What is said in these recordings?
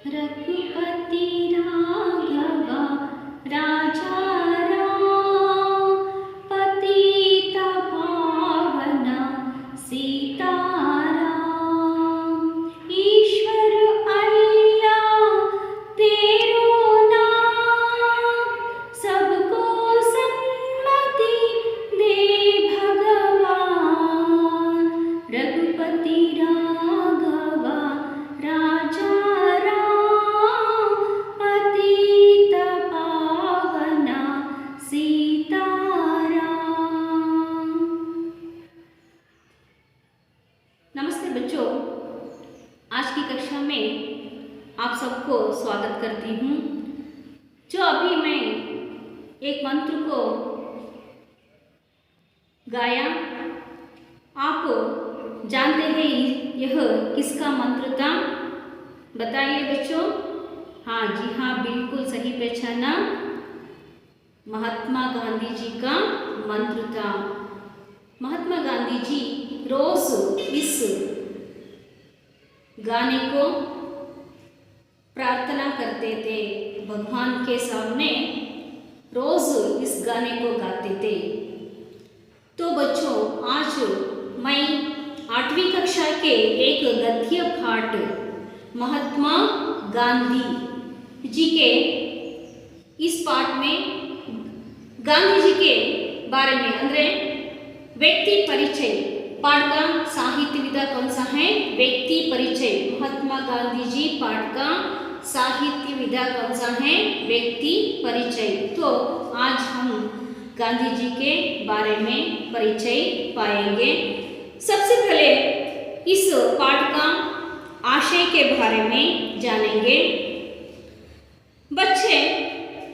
रघुपति राघव राजा राम, पतित पावन सीताराम। ईश्वर अल्लाह तेरो नाम, सबको सन्मति दे भगवान। रघुपति राघव राजा राम, पतित पावन सीताराम। नमस्ते बच्चों, आज की कक्षा में आप सबको स्वागत करती हूँ। जो अभी मैं एक मंत्र को गाया, आप जानते हैं यह किसका मंत्र था? बताइए बच्चों। हाँ जी हाँ, बिल्कुल सही पहचाना, महात्मा गांधी जी का मंत्र था। महात्मा गांधी जी रोज इस गाने को प्रार्थना करते थे, भगवान के सामने रोज इस गाने को गाते थे। तो बच्चों, आज मैं 8वीं कक्षा के एक गद्य पाठ महात्मा गांधी जी के इस पाठ में गांधी जी के बारे में अंदर व्यक्ति परिचय पाठ का साहित्य विधा कौन सा है? व्यक्ति परिचय। महात्मा गांधी जी पाठ का साहित्य विधा कौन सा है? व्यक्ति परिचय। तो आज हम गांधी जी के बारे में परिचय पाएंगे। सबसे पहले इस पाठ का आशय के बारे में जानेंगे। बच्चे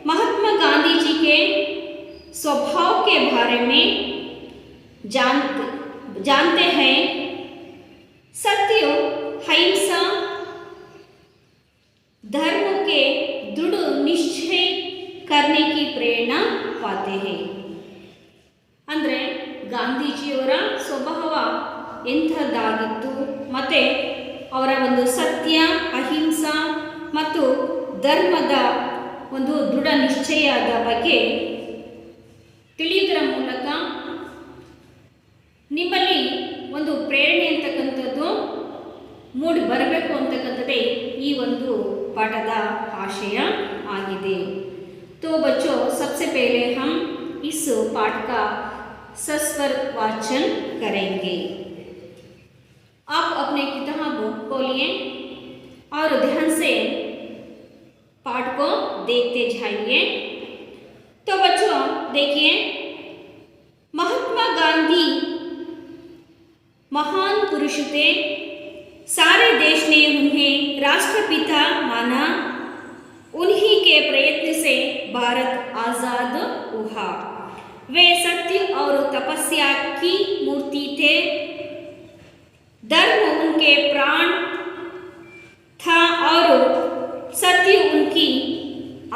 महात्मा गांधी जी के स्वभाव के बारे में जानते हैं। सत्य, अहिंसा, धर्म के दृढ़ निश्चय करने की प्रेरणा पाते हैं। ಅಂದ್ರೆ ಗಾಂಧೀಜಿಯವರ ಸ್ವಭಾವ ಎಂಥದ್ದಾಗಿತ್ತು, ಮತ್ತೆ ಅವರ ಒಂದು ಸತ್ಯ, ಅಹಿಂಸಾ ಮತ್ತು ಧರ್ಮದ ಒಂದು ದೃಢ ನಿಶ್ಚಯದ ಬಗ್ಗೆ ತಿಳಿಯುವುದರ ಮೂಲಕ ನಿಮ್ಮಲ್ಲಿ ಒಂದು ಪ್ರೇರಣೆ ಅಂತಕ್ಕಂಥದ್ದು ಮೂಡಿ ಬರಬೇಕು ಅಂತಕ್ಕಂಥದ್ದೇ ಈ ಒಂದು ಪಾಠದ ಆಶಯ आಗಿದೆ। तो बच्चों, सबसे पहले हम इस पाठ का सस्वर वाचन करेंगे। आप अपने किताब खोलिए और ध्यान से पाठ को देखते जाइए। तो बच्चों देखिए, महात्मा गांधी महान पुरुष थे। सारे देश ने उन्हें राष्ट्रपिता माना। उन्हीं के प्रयत्न से भारत आज़ाद हुआ। वे सत्य और तपस्या की मूर्ति थे। धर्म उनके प्राण था और सत्य उनकी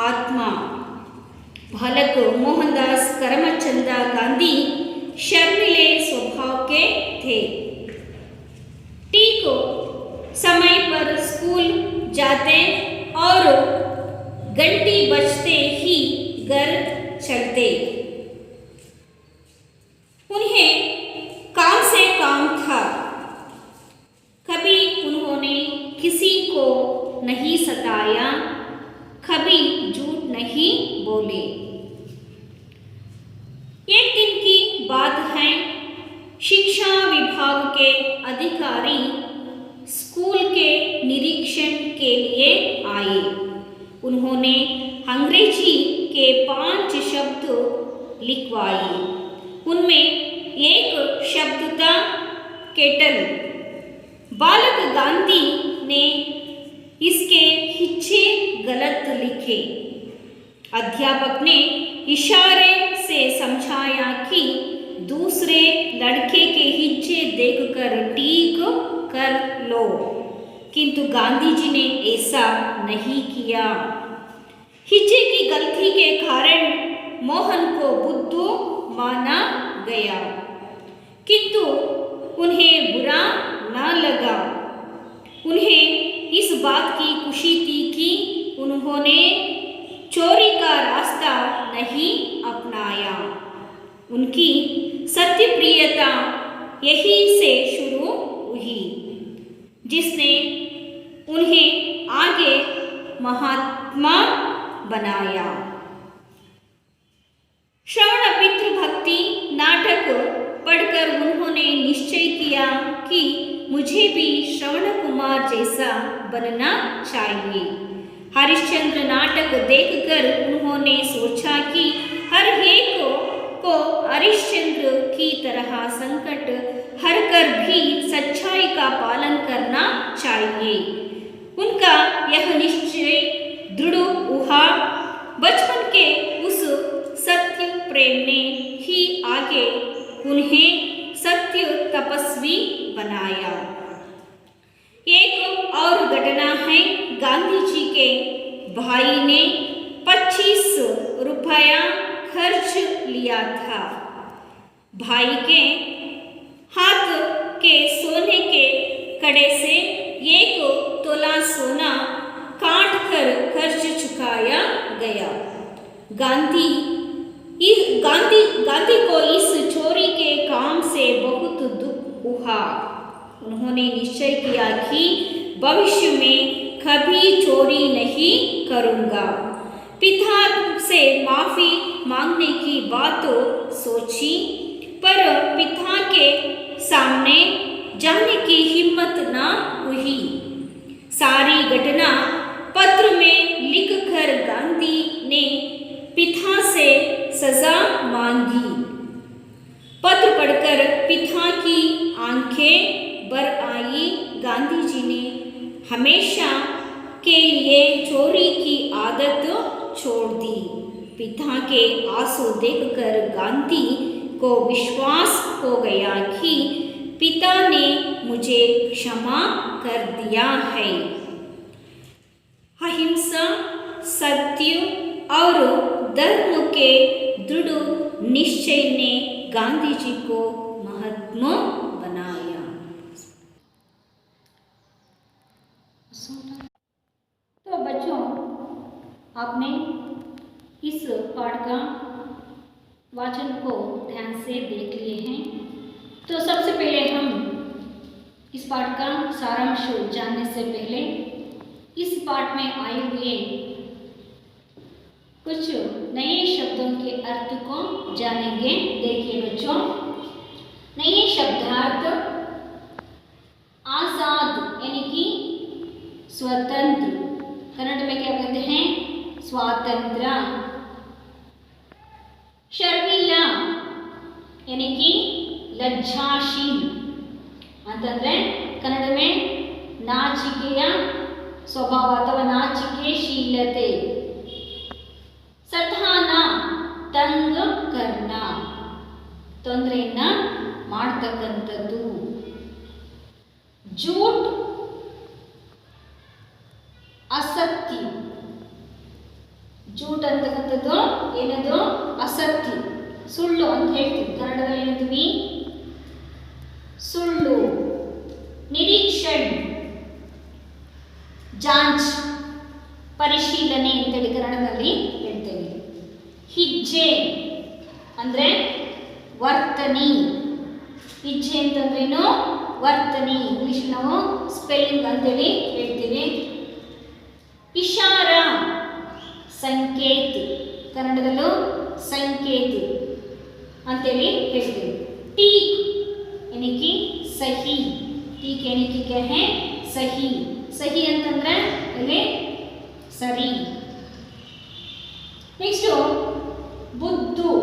आत्मा। बालक मोहनदास करमचंद गांधी शर्मीले स्वभाव के थे। ठीक समय पर स्कूल जाते और घंटी बजते ही घर चलते। उन्हें काम से काम था। कभी उन्होंने किसी को नहीं सताया, कभी झूठ नहीं बोले। एक दिन की बात है, शिक्षा विभाग के अधिकारी स्कूल के निरीक्षण के लिए आए। उन्होंने अंग्रेजी के 5 शब्द लिखवाए। उनमें एक शब्द था केटल। बालक गांधी ने इसके हिच्चे गलत लिखे। अध्यापक ने इशारे से समझाया कि दूसरे लड़के के हिच्चे देखकर ठीक कर लो, किंतु गांधी जी ने ऐसा नहीं किया। हिज्जे की गलती के कारण मोहन को बुद्धू माना गया, किंतु उन्हें बुरा न लगा। उन्हें इस बात की खुशी थी उन्होंने चोरी का रास्ता नहीं अपनाया। उनकी सत्यप्रियता यही से शुरू हुई, जिसने उन्हें आगे महात्मा बनाया। श्रवण पितृभक्ति नाटक पढ़कर उन्होंने निश्चय किया कि मुझे भी श्रवण कुमार जैसा बनना चाहिए। हरिश्चंद्र नाटक देखकर उन्होंने सोचा कि हर एक को हरिश्चंद्र की तरह संकट हर कर भी सच्चाई का पालन करना चाहिए। उनका यह निश्चय दृढ़ हुआ। बचपन के उस सत्य प्रेम ने ही आगे उन्हें सत्य तपस्वी बनाया। एक और घटना है, गांधी जी के भाई ने 25 रुपया खर्च लिया था। भाई के हाथ के सोने के कड़े से 1 तोला सोना काट कर कर्ज चुकाया गया। गांधी को इस चोरी के काम से बहुत दुख हुआ। उन्होंने निश्चय किया कि भविष्य में कभी चोरी नहीं करूंगा। पिता से माफी मांगने की बात सोची, पर पिता के सामने जाने की हिम्मत न हुई। सारी घटना पत्र में लिखकर गांधी ने पिता से सजा मांगी। पत्र पढ़कर पिता की आंखें भर आई। गांधी जी ने हमेशा के लिए चोरी की आदत छोड़ दी। पिता के आंसू देखकर गांधी को विश्वास हो गया कि पिता ने मुझे क्षमा कर दिया है। अहिंसा, सत्य और धर्म के दृढ़ निश्चय ने गांधी जी को महात्मा बनाया। तो बच्चों, आपने इस पाठ का वाचन को ध्यान से देख लिए हैं। तो सबसे पहले हम इस पाठ का सारांश जानने से पहले इस पाठ में आए हुए कुछ नए शब्दों के अर्थ को जानेंगे। देखिए बच्चों, नए शब्दार्थ आजाद यानी कि स्वतंत्र, कन्नड़ में क्या कहते हैं? स्वातंत्र्य। शर्मिला यानी कि लज्जाशील ಅಂತಂದ್ರೆ ಕನ್ನಡ में ನಾಚಿಕೆಯ ಸ್ವಭಾವ ಅಥವಾ ನಾಚಿಕೆ ಶೀಲತೆ. ಸತಾನ ತಂಗ ಕರ್ಣ, ತೊಂದರೆಯನ್ನ ಮಾಡ್ತಕ್ಕಂಥದ್ದು. ಜೂಟ್ ಅಸತ್ಯ, ಜೂಟ್ ಅಂತಕ್ಕಂಥದ್ದು ಏನದು? ಅಸತ್ಯ, ಸುಳ್ಳು ಅಂತ ಹೇಳ್ತೀವಿ. ಕನ್ನಡದಲ್ಲಿ ಏನಂತೀವಿ? ಸುಳ್ಳು. ನಿರೀಕ್ಷಣ್ ಜಾಂಚ್, ಪರಿಶೀಲನೆ ಅಂತೇಳಿ ಕನ್ನಡದಲ್ಲಿ ಹೇಳ್ತೇವೆ. ಹಿಜ್ಜೆ ಅಂದ್ರೆ ವರ್ತನೆ. ಹಿಜ್ಜೆ ಅಂತಂದ್ರೇನು? ವರ್ತನೆ. ಇಂಗ್ಲಿಷ್ ನಾವು ಸ್ಪೆಲ್ಲಿಂಗ್ ಅಂತೇಳಿ ಹೇಳ್ತೀವಿ. ಇಶಾರ ಸಂಕೇತ, ಕನ್ನಡದಲ್ಲೂ ಸಂಕೇತ ಅಂತೇಳಿ ಹೇಳ್ತೀವಿ. टीक यानी कि सही. टीक यानी कि क्या है? सही. सही ಅಂತಂದ್ರೆ ಇಲ್ಲಿ ಸರಿ. ನೆಕ್ಸ್ಟ್ ಬುದ್ಧು.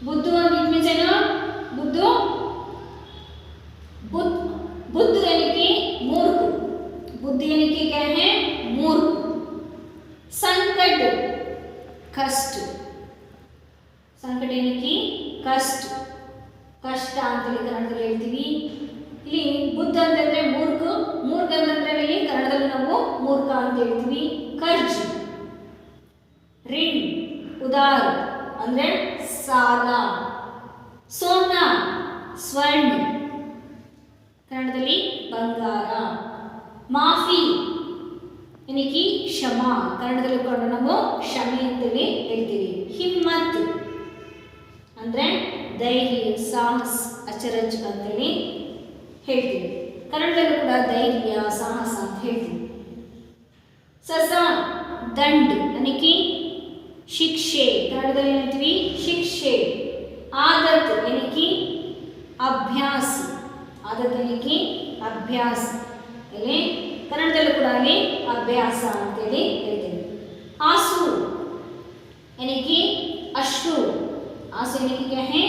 बुद्धू मीन्स है ना? बुद्धू, बुद्ध यानी कि मूर्ख. बुद्धि यानी कि क्या है? मूर्ख. संकट कष्ट, संकट यानी कि कष्ट, ಕಷ್ಟ ಅಂತೇಳಿ ಕನ್ನಡದಲ್ಲಿ ಹೇಳ್ತೀವಿ. ಇಲ್ಲಿ ಬುದ್ಧ ಅಂತಂದ್ರೆ ಮೂರ್ಖ, ಮೂರ್ಖ ಅಂತಂದ್ರೆ ಇಲ್ಲಿ ಕನ್ನಡದಲ್ಲಿ ನಾವು ಮೂರ್ಖ ಅಂತ ಹೇಳ್ತೀವಿ. ಕರ್ಜ್ ರಿಣ್, ಉದಾರ ಅಂದ್ರೆ ಸಾಲ. ಸೋನ ಸ್ವರ್ಣ, ಕನ್ನಡದಲ್ಲಿ ಬಂಗಾರ. ಮಾಫಿ यानी कि क्षमा, ಕನ್ನಡದಲ್ಲಿ ಕೂಡ ನಾವು ಕ್ಷಮೆ ಅಂತೇಳಿ ಹೇಳ್ತೀವಿ. ಹಿಮ್ಮತ್ ಅಂದರೆ ಧೈರ್ಯ, ಸಾಹಸ, ಅಚರಜ್ ಅಂತೇಳಿ ಹೇಳ್ತೀವಿ. ಕನ್ನಡದಲ್ಲೂ ಕೂಡ ಧೈರ್ಯ, ಸಾಹಸ ಅಂತ ಹೇಳ್ತೀವಿ. ಸಜಾ, ದಂಡ್ यानी कि ಶಿಕ್ಷೆ, ಕನ್ನಡದಲ್ಲಿ ಹೇಳ್ತೀವಿ ಶಿಕ್ಷೆ. ಆದತ್ यानी कि ಅಭ್ಯಾಸ, ಆದತ್ यानी कि ಅಭ್ಯಾಸ, ಇಲ್ಲಿ ಕನ್ನಡದಲ್ಲೂ ಕೂಡ ಅಲ್ಲಿ ಅಭ್ಯಾಸ ಅಂತೇಳಿ ಹೇಳ್ತೀವಿ. ಆಸು यानी कि ಅಶ್ರು, आंसू यानी कि क्या है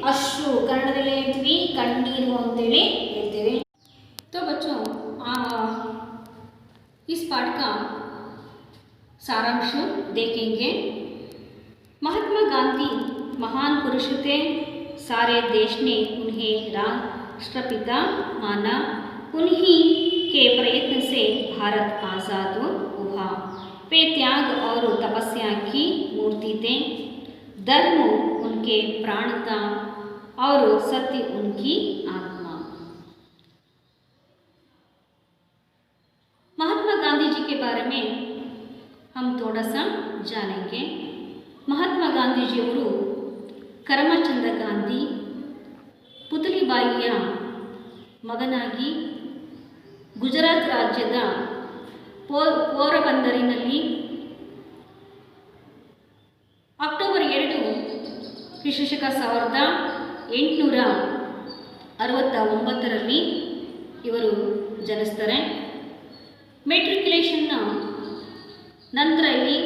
अश्रु, कन्नडದಲ್ಲಿ ಹೇಳ್ತೀವಿ ಕಣ್ಣೀರು ಅಂತೇಳಿ ಹೇಳ್ತೇವೆ. तो बच्चों इस पाठ का सारांश देखेंगे. महात्मा गांधी महान पुरुष थे. सारे देश ने उन्हें राष्ट्रपिता माना. उन्हीं के प्रयत्न से भारत आज़ाद हुआ. वे त्याग और तपस्या की मूर्ति थे. धर्म उनके प्राण था और सत्य उनकी आत्मा. महात्मा गांधी जी के बारे में हम थोड़ा सा जानेंगे. महात्मा गांधी जी ಅವರು ಕರಮಚಂದ ಗಾಂಧಿ ಪುತಲಿಬಾಯಿಯ ಮಗನಾಗಿ ಗುಜರಾತ್ ರಾಜ್ಯದ ಪೋರಬಂದರಿನಲ್ಲಿ ಅಕ್ಟೋಬರ್ 2 ಕ್ರಿಸ್ತಶಕ 1869ರಲ್ಲಿ ಇವರು ಜನಿಸ್ತಾರೆ. ಮೆಟ್ರಿಕ್ಯುಲೇಷನ್ನ ನಂತರ ಇಲ್ಲಿ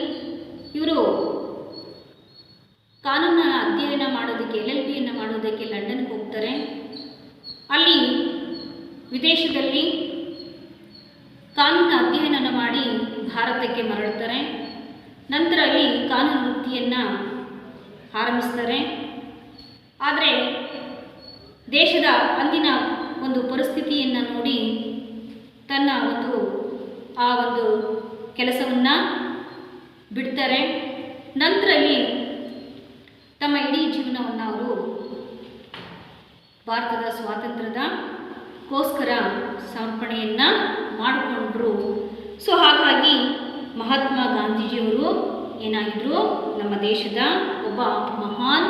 ಇವರು ಕಾನೂನನ್ನ ಅಧ್ಯಯನ ಮಾಡೋದಕ್ಕೆ LLBಯನ್ನು ಮಾಡೋದಕ್ಕೆ ಲಂಡನ್ಗೆ ಹೋಗ್ತಾರೆ. ಅಲ್ಲಿ ವಿದೇಶದಲ್ಲಿ ಕಾನೂನು ಅಧ್ಯಯನ ಮಾಡಿ ಭಾರತಕ್ಕೆ ಮರಳುತ್ತಾರೆ. ನಂತರ ಅಲ್ಲಿ ಕಾನೂನು ವೃತ್ತಿಯನ್ನು ಆರಂಭಿಸ್ತಾರೆ. ಆದರೆ ದೇಶದ ಅಂದಿನ ಒಂದು ಪರಿಸ್ಥಿತಿಯನ್ನು ನೋಡಿ ತನ್ನ ಆ ಒಂದು ಕೆಲಸವನ್ನು ಬಿಡ್ತಾರೆ. ನಂತರ ಇಲ್ಲಿ ತಮ್ಮ ಇಡೀ ಜೀವನವನ್ನು ಅವರು ಭಾರತದ ಸ್ವಾತಂತ್ರ್ಯಕ್ಕೋಸ್ಕರ ಸಮರ್ಪಣೆಯನ್ನು ಮಾಡಿಕೊಂಡ್ರು. ಸೊ ಹಾಗಾಗಿ ಮಹಾತ್ಮ ಗಾಂಧೀಜಿಯವರು ಏನಾಗಿದ್ದರು, ನಮ್ಮ ದೇಶದ ಒಬ್ಬ ಮಹಾನ್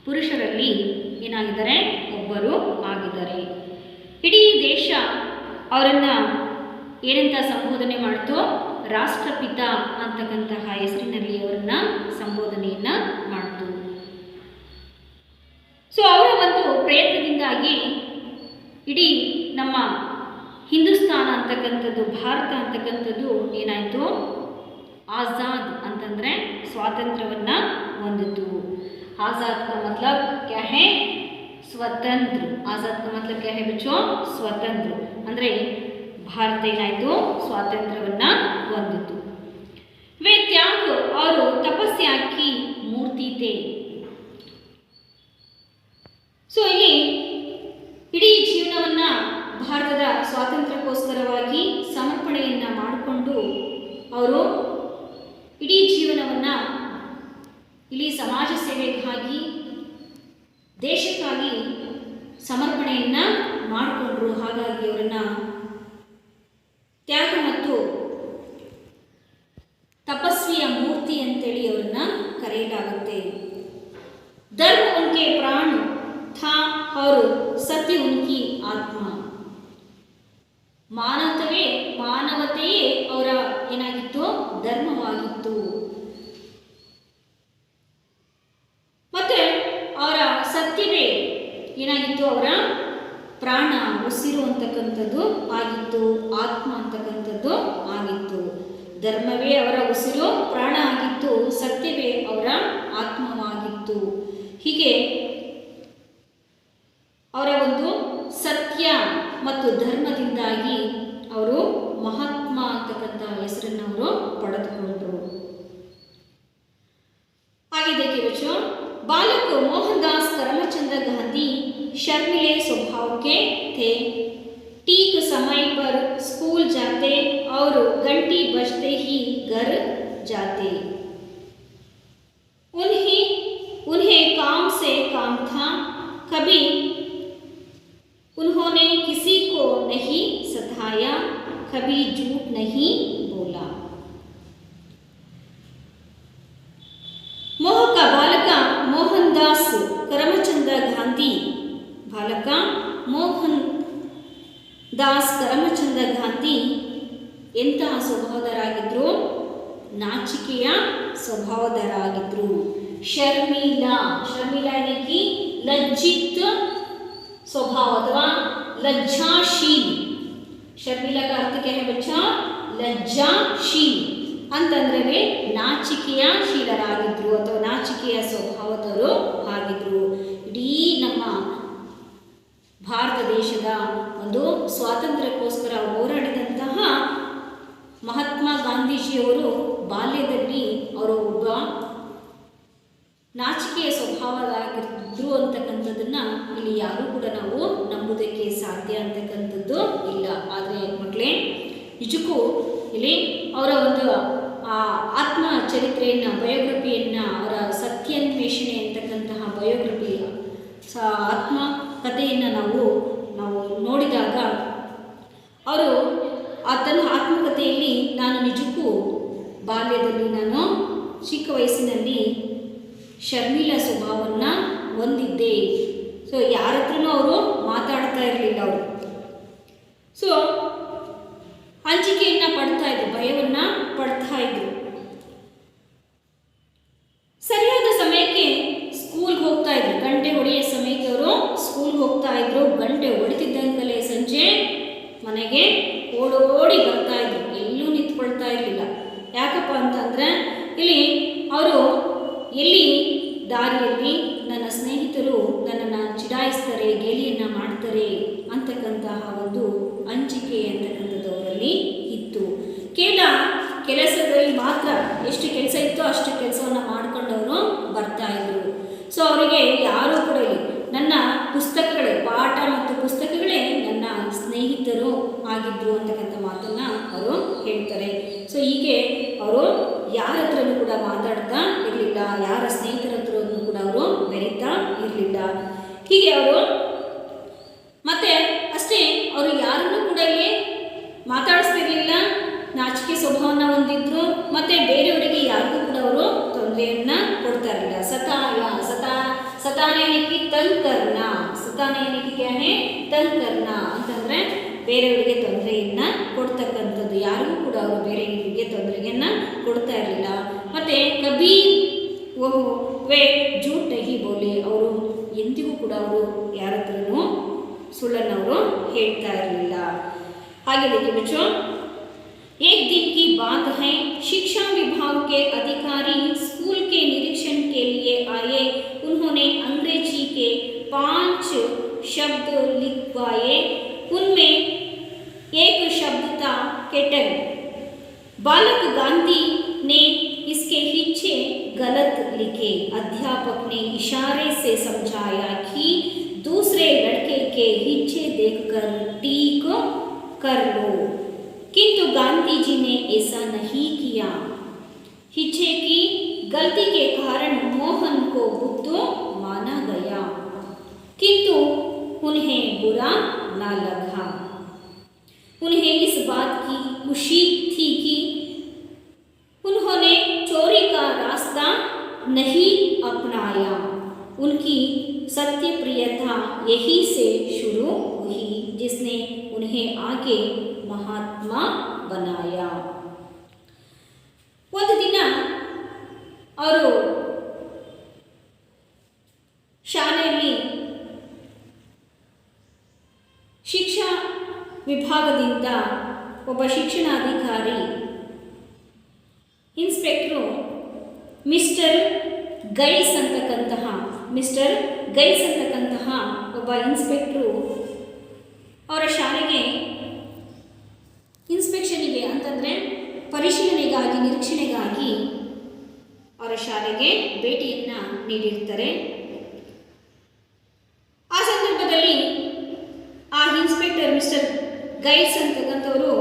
ಪುರುಷರಲ್ಲಿ ಏನಾಗಿದ್ದಾರೆ, ಒಬ್ಬರು ಆಗಿದ್ದಾರೆ. ಇಡೀ ದೇಶ ಅವರನ್ನು ಏನಂತ ಸಂಬೋಧನೆ ಮಾಡ್ತೋ, ರಾಷ್ಟ್ರಪಿತ ಅಂತಕ್ಕಂತಹ ಹೆಸರಿನಲ್ಲಿ ಅವರನ್ನು ಸಂಬೋಧನೆಯನ್ನು ಮಾಡ್ತು. ಸೊ ಅವರ ಒಂದು ಪ್ರಯತ್ನದಿಂದಾಗಿ ಇಡೀ ನಮ್ಮ ಹಿಂದೂಸ್ತಾನ ಅಂತಕ್ಕಂಥದ್ದು, ಭಾರತ ಅಂತಕ್ಕಂಥದ್ದು ಏನಾಯಿತು, ಆಜಾದ್ ಅಂತಂದರೆ ಸ್ವಾತಂತ್ರ್ಯವನ್ನು ಹೊಂದಿತು. आज़ाद का मतलब क्या है, स्वतंत्र. आज़ाद का मतलब क्या है बच्चों, स्वतंत्र. ಅಂದರೆ ಭಾರತ ಏನಾಯಿತು, ಸ್ವಾತಂತ್ರ್ಯವನ್ನು ಹೊಂದಿತು. वे त्याग और तपस्या की मूर्ति थे. ಸೊ ಇಲ್ಲಿ ಇಡೀ ಜೀವನವನ್ನು ಭಾರತದ ಸ್ವಾತಂತ್ರ್ಯಕ್ಕೋಸ್ಕರವಾಗಿ ಸಮರ್ಪಣೆಯನ್ನು ಮಾಡಿಕೊಂಡು ಅವರು ಇಡೀ ಜೀವನವನ್ನು ಇಲ್ಲಿ ಸಮಾಜ ಸೇವೆಗಾಗಿ, ದೇಶಕ್ಕಾಗಿ ಸಮರ್ಪಣೆಯನ್ನು ಮಾಡಿಕೊಂಡ್ರು. ಹಾಗಾಗಿ ಅವರನ್ನು ತ್ಯಾಗ ಮತ್ತು ತಪಸ್ವಿಯ ಮೂರ್ತಿ ಅಂತೇಳಿ ಅವರನ್ನ ಕರೆಯಲಾಗುತ್ತೆ. ಧರ್ಮ ಉನ್ಕೆ ಪ್ರಾಣ ಥಾ और ಸತ್ಯ ಉನ್ಕಿ ಆತ್ಮ. ಮಾನವತೆಯೇ ಅವರ ಏನಾಗಿತ್ತು, ಧರ್ಮವಾಗಿತ್ತು. ಮತ್ತೆ ಅವರ ಸತ್ಯವೇ ಏನಾಗಿತ್ತು, ಅವರ ಪ್ರಾಣ, ಉಸಿರು ಅಂತಕ್ಕಂಥದ್ದು ಆಗಿತ್ತು, ಆತ್ಮ ಅಂತಕ್ಕಂಥದ್ದು ಆಗಿತ್ತು. ಧರ್ಮವೇ ಅವರ ಉಸಿರು, ಪ್ರಾಣ ಆಗಿತ್ತು, ಸತ್ಯವೇ ಅವರ ಆತ್ಮವಾಗಿತ್ತು. ಹೀಗೆ ಅವರ ಒಂದು ಸತ್ಯ ಮತ್ತು ಧರ್ಮದಿಂದಾಗಿ ಅವರು ಮಹಾತ್ಮ ಅಂತಕ್ಕಂಥ ಹೆಸರನ್ನು ಅವರು ಪಡೆದುಕೊಂಡರು. आगे देखिए बच्चों, बालक मोहनदास करमचंद गांधी शर्मीले स्वभाव के थे. ठीक समय पर स्कूल जाते और घंटी बजते ही घर जाते. उन्हें काम से काम था. कभी उन्होंने किसी को नहीं सताया, कभी झूठ नहीं बोला। मोह का बालक मोहनदास करमचंद ಗಾಂಧಿ ಬಾಲಕ ಮೋಹನ್ ದಾಸ್ ಕರಮಚಂದ ಗಾಂಧಿ ಎಂತಹ ಸ್ವಭಾವದರಾಗಿದ್ರು? ನಾಚಿಕೆಯ ಸ್ವಭಾವದರಾಗಿದ್ರು। ಶರ್ಮಿಲಾ, ಶರ್ಮಿಲಾ यानी कि लज्जित स्वभाव अथवा लज्जाशील। शर्मिला का अर्थ क्या है बच्चा? लज्जाशील ಅಂತಂದ್ರೆ ನಾಚಿಕೆಯ ಶೀಲರಾಗಿದ್ರು ಅಥವಾ ನಾಚಿಕೆಯ ಸ್ವಭಾವದವರು ಆಗಿದ್ರು। ಇಡೀ ನಮ್ಮ ಭಾರತ ದೇಶದ ಒಂದು ಸ್ವಾತಂತ್ರ್ಯಕ್ಕೋಸ್ಕರ ಹೋರಾಡಿದಂತಹ ಮಹಾತ್ಮ ಗಾಂಧೀಜಿಯವರು ಬಾಲ್ಯದಲ್ಲಿ ಅವರು ಒಬ್ಬ ನಾಚಿಕೆಯ ಸ್ವಭಾವದಾಗಿದ್ರು ಅಂತಕ್ಕಂಥದ್ದನ್ನು ಇಲ್ಲಿ ಯಾರೂ ಕೂಡ ನಾವು ನಂಬುವುದಕ್ಕೆ ಸಾಧ್ಯ ಅಂತಕ್ಕಂಥದ್ದು ಇಲ್ಲ। ಆದರೆ ಮಕ್ಕಳೇ, ನಿಜಕ್ಕೂ ಇಲ್ಲಿ ಅವರ ಒಂದು ಆತ್ಮ ಚರಿತ್ರೆಯನ್ನು, ಬಯೋಗ್ರಫಿಯನ್ನು, ಅವರ ಸತ್ಯಾನ್ವೇಷಣೆ ಅಂತಕ್ಕಂತಹ ಬಯೋಗ್ರಫಿ ಆತ್ಮ ಕಥೆಯನ್ನು ನಾವು ನೋಡಿದಾಗ ಅವರು ತನ್ನ ಆತ್ಮಕಥೆಯಲ್ಲಿ ನಾನು ನಿಜಕ್ಕೂ ಬಾಲ್ಯದಲ್ಲಿ ನಾನು ಚಿಕ್ಕ ವಯಸ್ಸಿನಲ್ಲಿ ಶರ್ಮಿಲಾ ಸ್ವಭಾವವನ್ನು ಹೊಂದಿದ್ದೆ। ಸೊ ಯಾರ ಹತ್ರನೂ ಅವರು ಮಾತಾಡ್ತಾ ಇರಲಿಲ್ಲ। ಅವರು ಸೊ ಅಂಜಿಕೆಯನ್ನು ಪಡ್ತಾ ಇದ್ರು, ಭಯವನ್ನು ಪಡ್ತಾ ಇದ್ರು। ಸರಿಯಾದ ಸಮಯಕ್ಕೆ ಸ್ಕೂಲ್ಗೆ ಹೋಗ್ತಾ ಇದ್ರು, ಗಂಟೆ ಹೊಡೆಯೋ ಸಮಯಕ್ಕೆ ಅವರು ಸ್ಕೂಲ್ಗೆ ಹೋಗ್ತಾ ಇದ್ರು। ಗಂಟೆ ಹೊಡಿತಿದ್ದಂಗಲೇ ಸಂಜೆ ಮನೆಗೆ ಓಡೋಡಿ ಬರ್ತಾ ಇದ್ರು, ಎಲ್ಲೂ ನಿಂತ್ಕೊಳ್ತಾ ಇರಲಿಲ್ಲ। ಯಾಕಪ್ಪ ಅಂತಂದರೆ ಇಲ್ಲಿ ಅವರು ಎಲ್ಲಿ ದಾರಿಯಲ್ಲಿ ನನ್ನ ಸ್ನೇಹಿತರು ನನ್ನನ್ನು ಚಿಡಾಯಿಸ್ತಾರೆ, ಗೇಲಿಯನ್ನು ಮಾಡ್ತಾರೆ ಅಂತಕ್ಕಂತಹ ಒಂದು ಅಂಜಿಕೆ ಅಂತಕ್ಕಂಥದ್ದು ಅವರಲ್ಲಿ ಇತ್ತು। ಕೆಲಸದಲ್ಲಿ ಮಾತ್ರ ಎಷ್ಟು ಕೆಲಸ ಇತ್ತೋ ಅಷ್ಟು ಕೆಲಸವನ್ನು ಮಾಡಿಕೊಂಡವರು ಬರ್ತಾ ಇದ್ರು। ಸೊ ಅವರಿಗೆ ಯಾರೂ ಕೂಡ ನನ್ನ ಪುಸ್ತಕಗಳೇ, ಪಾಠ ಮತ್ತು ಪುಸ್ತಕಗಳೇ ನನ್ನ ಸ್ನೇಹಿತರು ಆಗಿದ್ರು ಅಂತಕ್ಕಂಥ ಮಾತನ್ನು ಅವರು ಹೇಳ್ತಾರೆ। ಸೊ ಹೀಗೆ ಅವರು ಯಾರ ಹತ್ರನೂ ಕೂಡ ಮಾತಾಡ್ತಾ ಇರಲಿಲ್ಲ, ಯಾರ ಸ್ನೇಹಿತರ ಹತ್ರನೂ ಕೂಡ ಅವರು ಬೆರೀತಾ ಇರಲಿಲ್ಲ। ಹೀಗೆ ಅವರು ಮತ್ತೆ ಅಷ್ಟೇ ಅವರು ಯಾರನ್ನೂ ಕೂಡ ಇಲ್ಲಿ ಮಾತಾಡಿಸ್ತಿರ್ಲಿಲ್ಲ, ನಾಚಿಕೆ ಸ್ವಭಾವನ ಹೊಂದಿದ್ರು। ಮತ್ತು ಬೇರೆಯವರಿಗೆ ಯಾರಿಗೂ ಕೂಡ ಅವರು ತೊಂದರೆಯನ್ನು ಕೊಡ್ತಾ ಇರಲಿಲ್ಲ। ಸತಾನೆ ತಂಗ್ ಕರ್ನಾ, ಸತಾನೆ क्या है ತಂಗ್ ಕರ್ನಾ ಅಂತಂದರೆ ಬೇರೆಯವರಿಗೆ ತೊಂದರೆಯನ್ನು ಕೊಡ್ತಕ್ಕಂಥದ್ದು, ಯಾರಿಗೂ ಕೂಡ ಅವರು ಬೇರೆಯವರಿಗೆ ತೊಂದರೆಯನ್ನು ಕೊಡ್ತಾ ಇರಲಿಲ್ಲ। ಮತ್ತು ಕಬೀ ವೇ ಜೂಟ್ ನಹಿ ಬೋಲೆ, ಅವರು ಎಂದಿಗೂ ಕೂಡ ಅವರು ಯಾರ ಹತ್ರನೂ ಸುಳ್ಳನ್ನು ಅವರು ಹೇಳ್ತಾ ಇರಲಿಲ್ಲ। ಹಾಗೆ देखिए बच्चों, एक दिन की बात है, शिक्षा विभाग के अधिकारी स्कूल के निरीक्षण के लिए आए। उन्होंने अंग्रेजी के 5 शब्द लिखवाए। उनमें एक शब्द था केटल। बालक गांधी ने इसके हिच्चे गलत लिखे। अध्यापक ने इशारे से समझाया कि दूसरे लड़के के हिच्चे देखकर ठीक कर लो, किंतु गांधी जी ने ऐसा नहीं किया। हिच्चे की गलती के कारण मोहन को बुद्धू माना गया, किंतु उन्हें बुरा न लगा। उन्हें इस बात की खुशी थी कि उन्होंने चोरी का रास्ता नहीं अपनाया। उनकी सत्य प्रियता यही से शुरू हुई, जिसने उन्हें आगे ಮಹಾತ್ಮ ಬನಾಯ। ಒಂದು ದಿನ ಅವರು ಶಾಲೆಯಲ್ಲಿ ಶಿಕ್ಷಾ ವಿಭಾಗದಿಂದ ಒಬ್ಬ ಶಿಕ್ಷಣಾಧಿಕಾರಿ ಇನ್ಸ್ಪೆಕ್ಟ್ರು ಮಿಸ್ಟರ್ ಗೈಲ್ಸ್ ಅಂತಕ್ಕಂತಹ ಒಬ್ಬ ಇನ್ಸ್ಪೆಕ್ಟ್ರು ಅವರ ಶಾಲೆಗೆ ಇನ್ಸ್ಪೆಕ್ಷನಿಗೆ ಅಂತಂದರೆ ಪರಿಶೀಲನೆಗಾಗಿ, ನಿರೀಕ್ಷಣೆಗಾಗಿ ಅವರ ಶಾಲೆಗೆ ಭೇಟಿಯನ್ನು ನೀಡಿರ್ತಾರೆ। ಆ ಸಂದರ್ಭದಲ್ಲಿ ಆ ಇನ್ಸ್ಪೆಕ್ಟರ್ ಮಿಸ್ಟರ್ ಗೈಡ್ಸ್ ಅಂತಕ್ಕಂಥವರು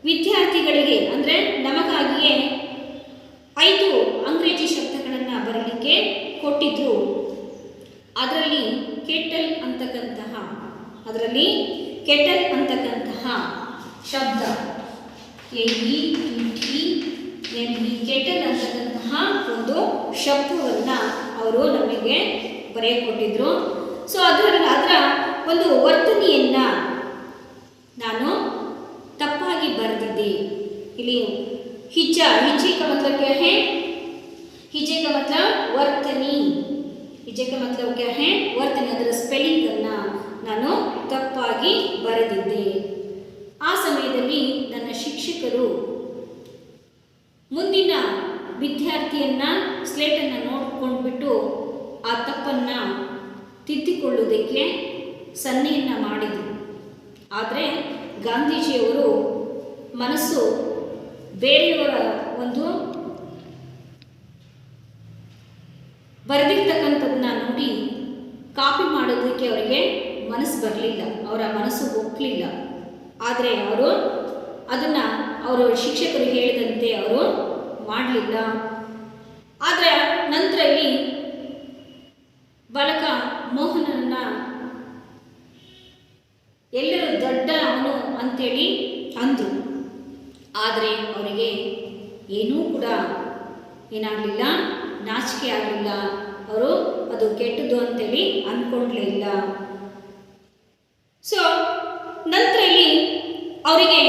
ವಿದ್ಯಾರ್ಥಿಗಳಿಗೆ ಅಂದರೆ ನಮಗಾಗಿಯೇ 5 ಅಂಗ್ರೇಜಿ ಶಬ್ದಗಳನ್ನು ಬರಲಿಕ್ಕೆ ಕೊಟ್ಟಿದ್ರು। ಅದರಲ್ಲಿ ಕೆಟಲ್ ಅಂತಕ್ಕಂತಹ ಶಬ್ದ ಕೆಟಲ್ ಅಂತಕ್ಕಂತಹ ಒಂದು ಶಬ್ದವನ್ನು ಅವರು ನಮಗೆ ಬರೆಯಕೊಟ್ಟಿದ್ರು. ಸೊ ಅದರ ಒಂದು ವರ್ತನೆಯನ್ನು ನಾನು ತಪ್ಪಾಗಿ ಬರೆದಿದ್ದೆ. ಇಲ್ಲಿ हिज्जे का मतलब क्या है? हिज्जे का मतलब वರ್ತनी. हिज्जे का मतलब क्या है? वರ್ತनी. ಅದರ ಸ್ಪೆಲ್ಲಿಂಗ್ ಅನ್ನು ನಾನು ತಪ್ಪಾಗಿ ಬರೆದಿದ್ದೆ. ಆ ಸಮಯದಲ್ಲಿ ನನ್ನ ಶಿಕ್ಷಕರು ಮುಂದಿನ ವಿದ್ಯಾರ್ಥಿಯನ್ನ ಸ್ಲೇಟನ್ನು ನೋಡಿಕೊಂಡ್ಬಿಟ್ಟು ಆ ತಪ್ಪನ್ನು ತಿದ್ದಿಕೊಳ್ಳುವುದಕ್ಕೆ ಸನ್ನೆಯನ್ನು ಮಾಡಿದರು. ಆದರೆ ಗಾಂಧೀಜಿಯವರು ಮನಸ್ಸು ಬೇರೆಯವರ ಒಂದು ಬರೆದಿರ್ತಕ್ಕಂಥದ್ದನ್ನ ನೋಡಿ ಕಾಪಿ ಮಾಡೋದಕ್ಕೆ ಅವರಿಗೆ ಮನಸ್ಸು ಬರಲಿಲ್ಲ, ಅವರ ಮನಸ್ಸು ಒಪ್ಪಲಿಲ್ಲ. ಆದರೆ ಅವರು ಅದನ್ನು ಅವರು ಶಿಕ್ಷಕರು ಹೇಳಿದಂತೆ ಅವರು ಮಾಡಲಿಲ್ಲ. ಆದರೆ ನಂತರ ಇಲ್ಲಿ ಬಾಲಕ ಮೋಹನನ್ನ ಎಲ್ಲರೂ ದೊಡ್ಡ ಅವನು ಅಂತೇಳಿ ಅಂದರು. ಆದರೆ ಅವರಿಗೆ ಏನೂ ಕೂಡ ಏನಾಗಲಿಲ್ಲ, ನಾಚಿಕೆ ಆಗಲಿಲ್ಲ. ಅವರು ಅದು ಕೆಟ್ಟದ್ದು ಅಂತೇಳಿ ಅಂದ್ಕೊಂಡ್ಲೇ ಇಲ್ಲ. ಸೊ ನಂತರ ಇಲ್ಲಿ ಅವರಿಗೆ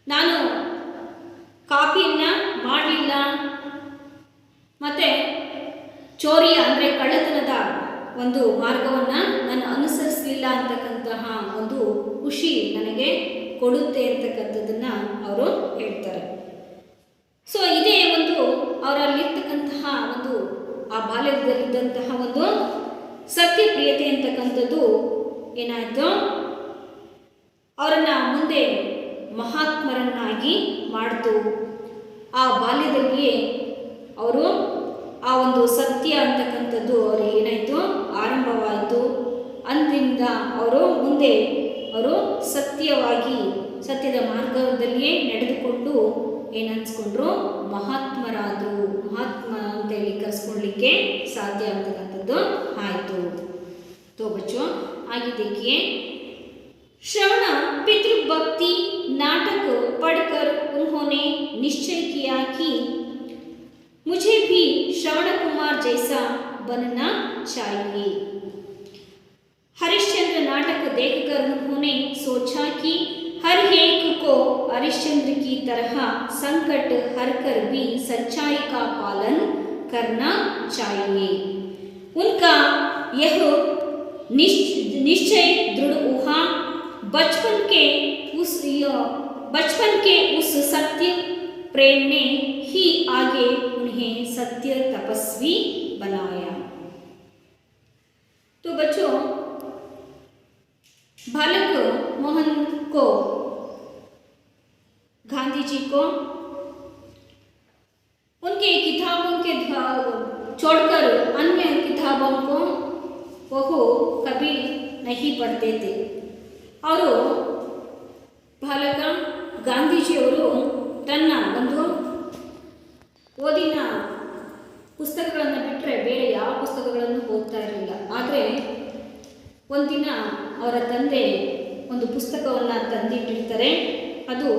ನಾನು ಕಾಪಿಯನ್ನು ಮಾಡಲಿಲ್ಲ ಮತ್ತು ಚೋರಿಯ ಅಂದರೆ ಕಳ್ಳತನದ ಒಂದು ಮಾರ್ಗವನ್ನು ನಾನು ಅನುಸರಿಸಲಿಲ್ಲ ಅಂತಕ್ಕಂತಹ ಒಂದು ಖುಷಿ ನನಗೆ ಕೊಡುತ್ತೆ ಅಂತಕ್ಕಂಥದ್ದನ್ನು ಅವರು ಹೇಳ್ತಾರೆ. ಸೊ ಇದೇ ಒಂದು ಅವರಲ್ಲಿರ್ತಕ್ಕಂತಹ ಒಂದು ಆ ಬಾಲ್ಯದಲ್ಲಿದ್ದಂತಹ ಒಂದು ಸತ್ಯಪ್ರಿಯತೆ ಅಂತಕ್ಕಂಥದ್ದು ಏನಾಯಿತು, ಅವರನ್ನು ಮುಂದೆ ಮಹಾತ್ಮರನ್ನಾಗಿ ಮಾಡಿತು. ಆ ಬಾಲ್ಯದಲ್ಲಿಯೇ ಅವರು ಆ ಒಂದು ಸತ್ಯ ಅಂತಕ್ಕಂಥದ್ದು ಅವರಿಗೆ ಏನಾಯಿತು, ಆರಂಭವಾಯಿತು. ಅಂದಿನಿಂದ ಅವರು ಮುಂದೆ ಅವರು ಸತ್ಯವಾಗಿ ಸತ್ಯದ ಮಾರ್ಗದಲ್ಲಿಯೇ ನಡೆದುಕೊಂಡು ಏನನ್ಸ್ಕೊಂಡ್ರು, ಮಹಾತ್ಮರಾದರು. ಮಹಾತ್ಮ ಅಂತೇಳಿ ಕರೆಸ್ಕೊಳ್ಳಿಕ್ಕೆ ಸಾಧ್ಯ ಅಂತಕ್ಕಂಥದ್ದು ಆಯಿತು. तो बच्चों आगे देखिए, श्रवण पितृभक्ति नाटक पढ़कर उन्होंने निश्चय किया कि मुझे भी श्रवण कुमार जैसा बनना चाहिए. हरिश्चंद्र नाटक देखकर उन्होंने सोचा कि हर एक को हरिश्चंद्र की तरह संकट हर कर भी सच्चाई का पालन करना चाहिए. उनका यह निश्चय दृढ़ हुआ. बचपन के उस सत्य प्रेम ने ही आगे उन्हें सत्य तपस्वी बनाया. तो बच्चों, बालक मोहन को गांधी जी को उनके किताबों के छोड़कर अन्य किताबों को वो कभी नहीं पढ़ते थे. ಅವರು ಬಾಲಕ ಗಾಂಧೀಜಿಯವರು ತನ್ನ ಒಂದು ಓದಿನ ಪುಸ್ತಕಗಳನ್ನು ಬಿಟ್ಟರೆ ಬೇರೆ ಯಾವ ಪುಸ್ತಕಗಳನ್ನು ಓದ್ತಾ ಇರಲಿಲ್ಲ. ಆದರೆ ಒಂದಿನ ಅವರ ತಂದೆ ಒಂದು ಪುಸ್ತಕವನ್ನು ತಂದಿಟ್ಟಿರ್ತಾರೆ. ಅದು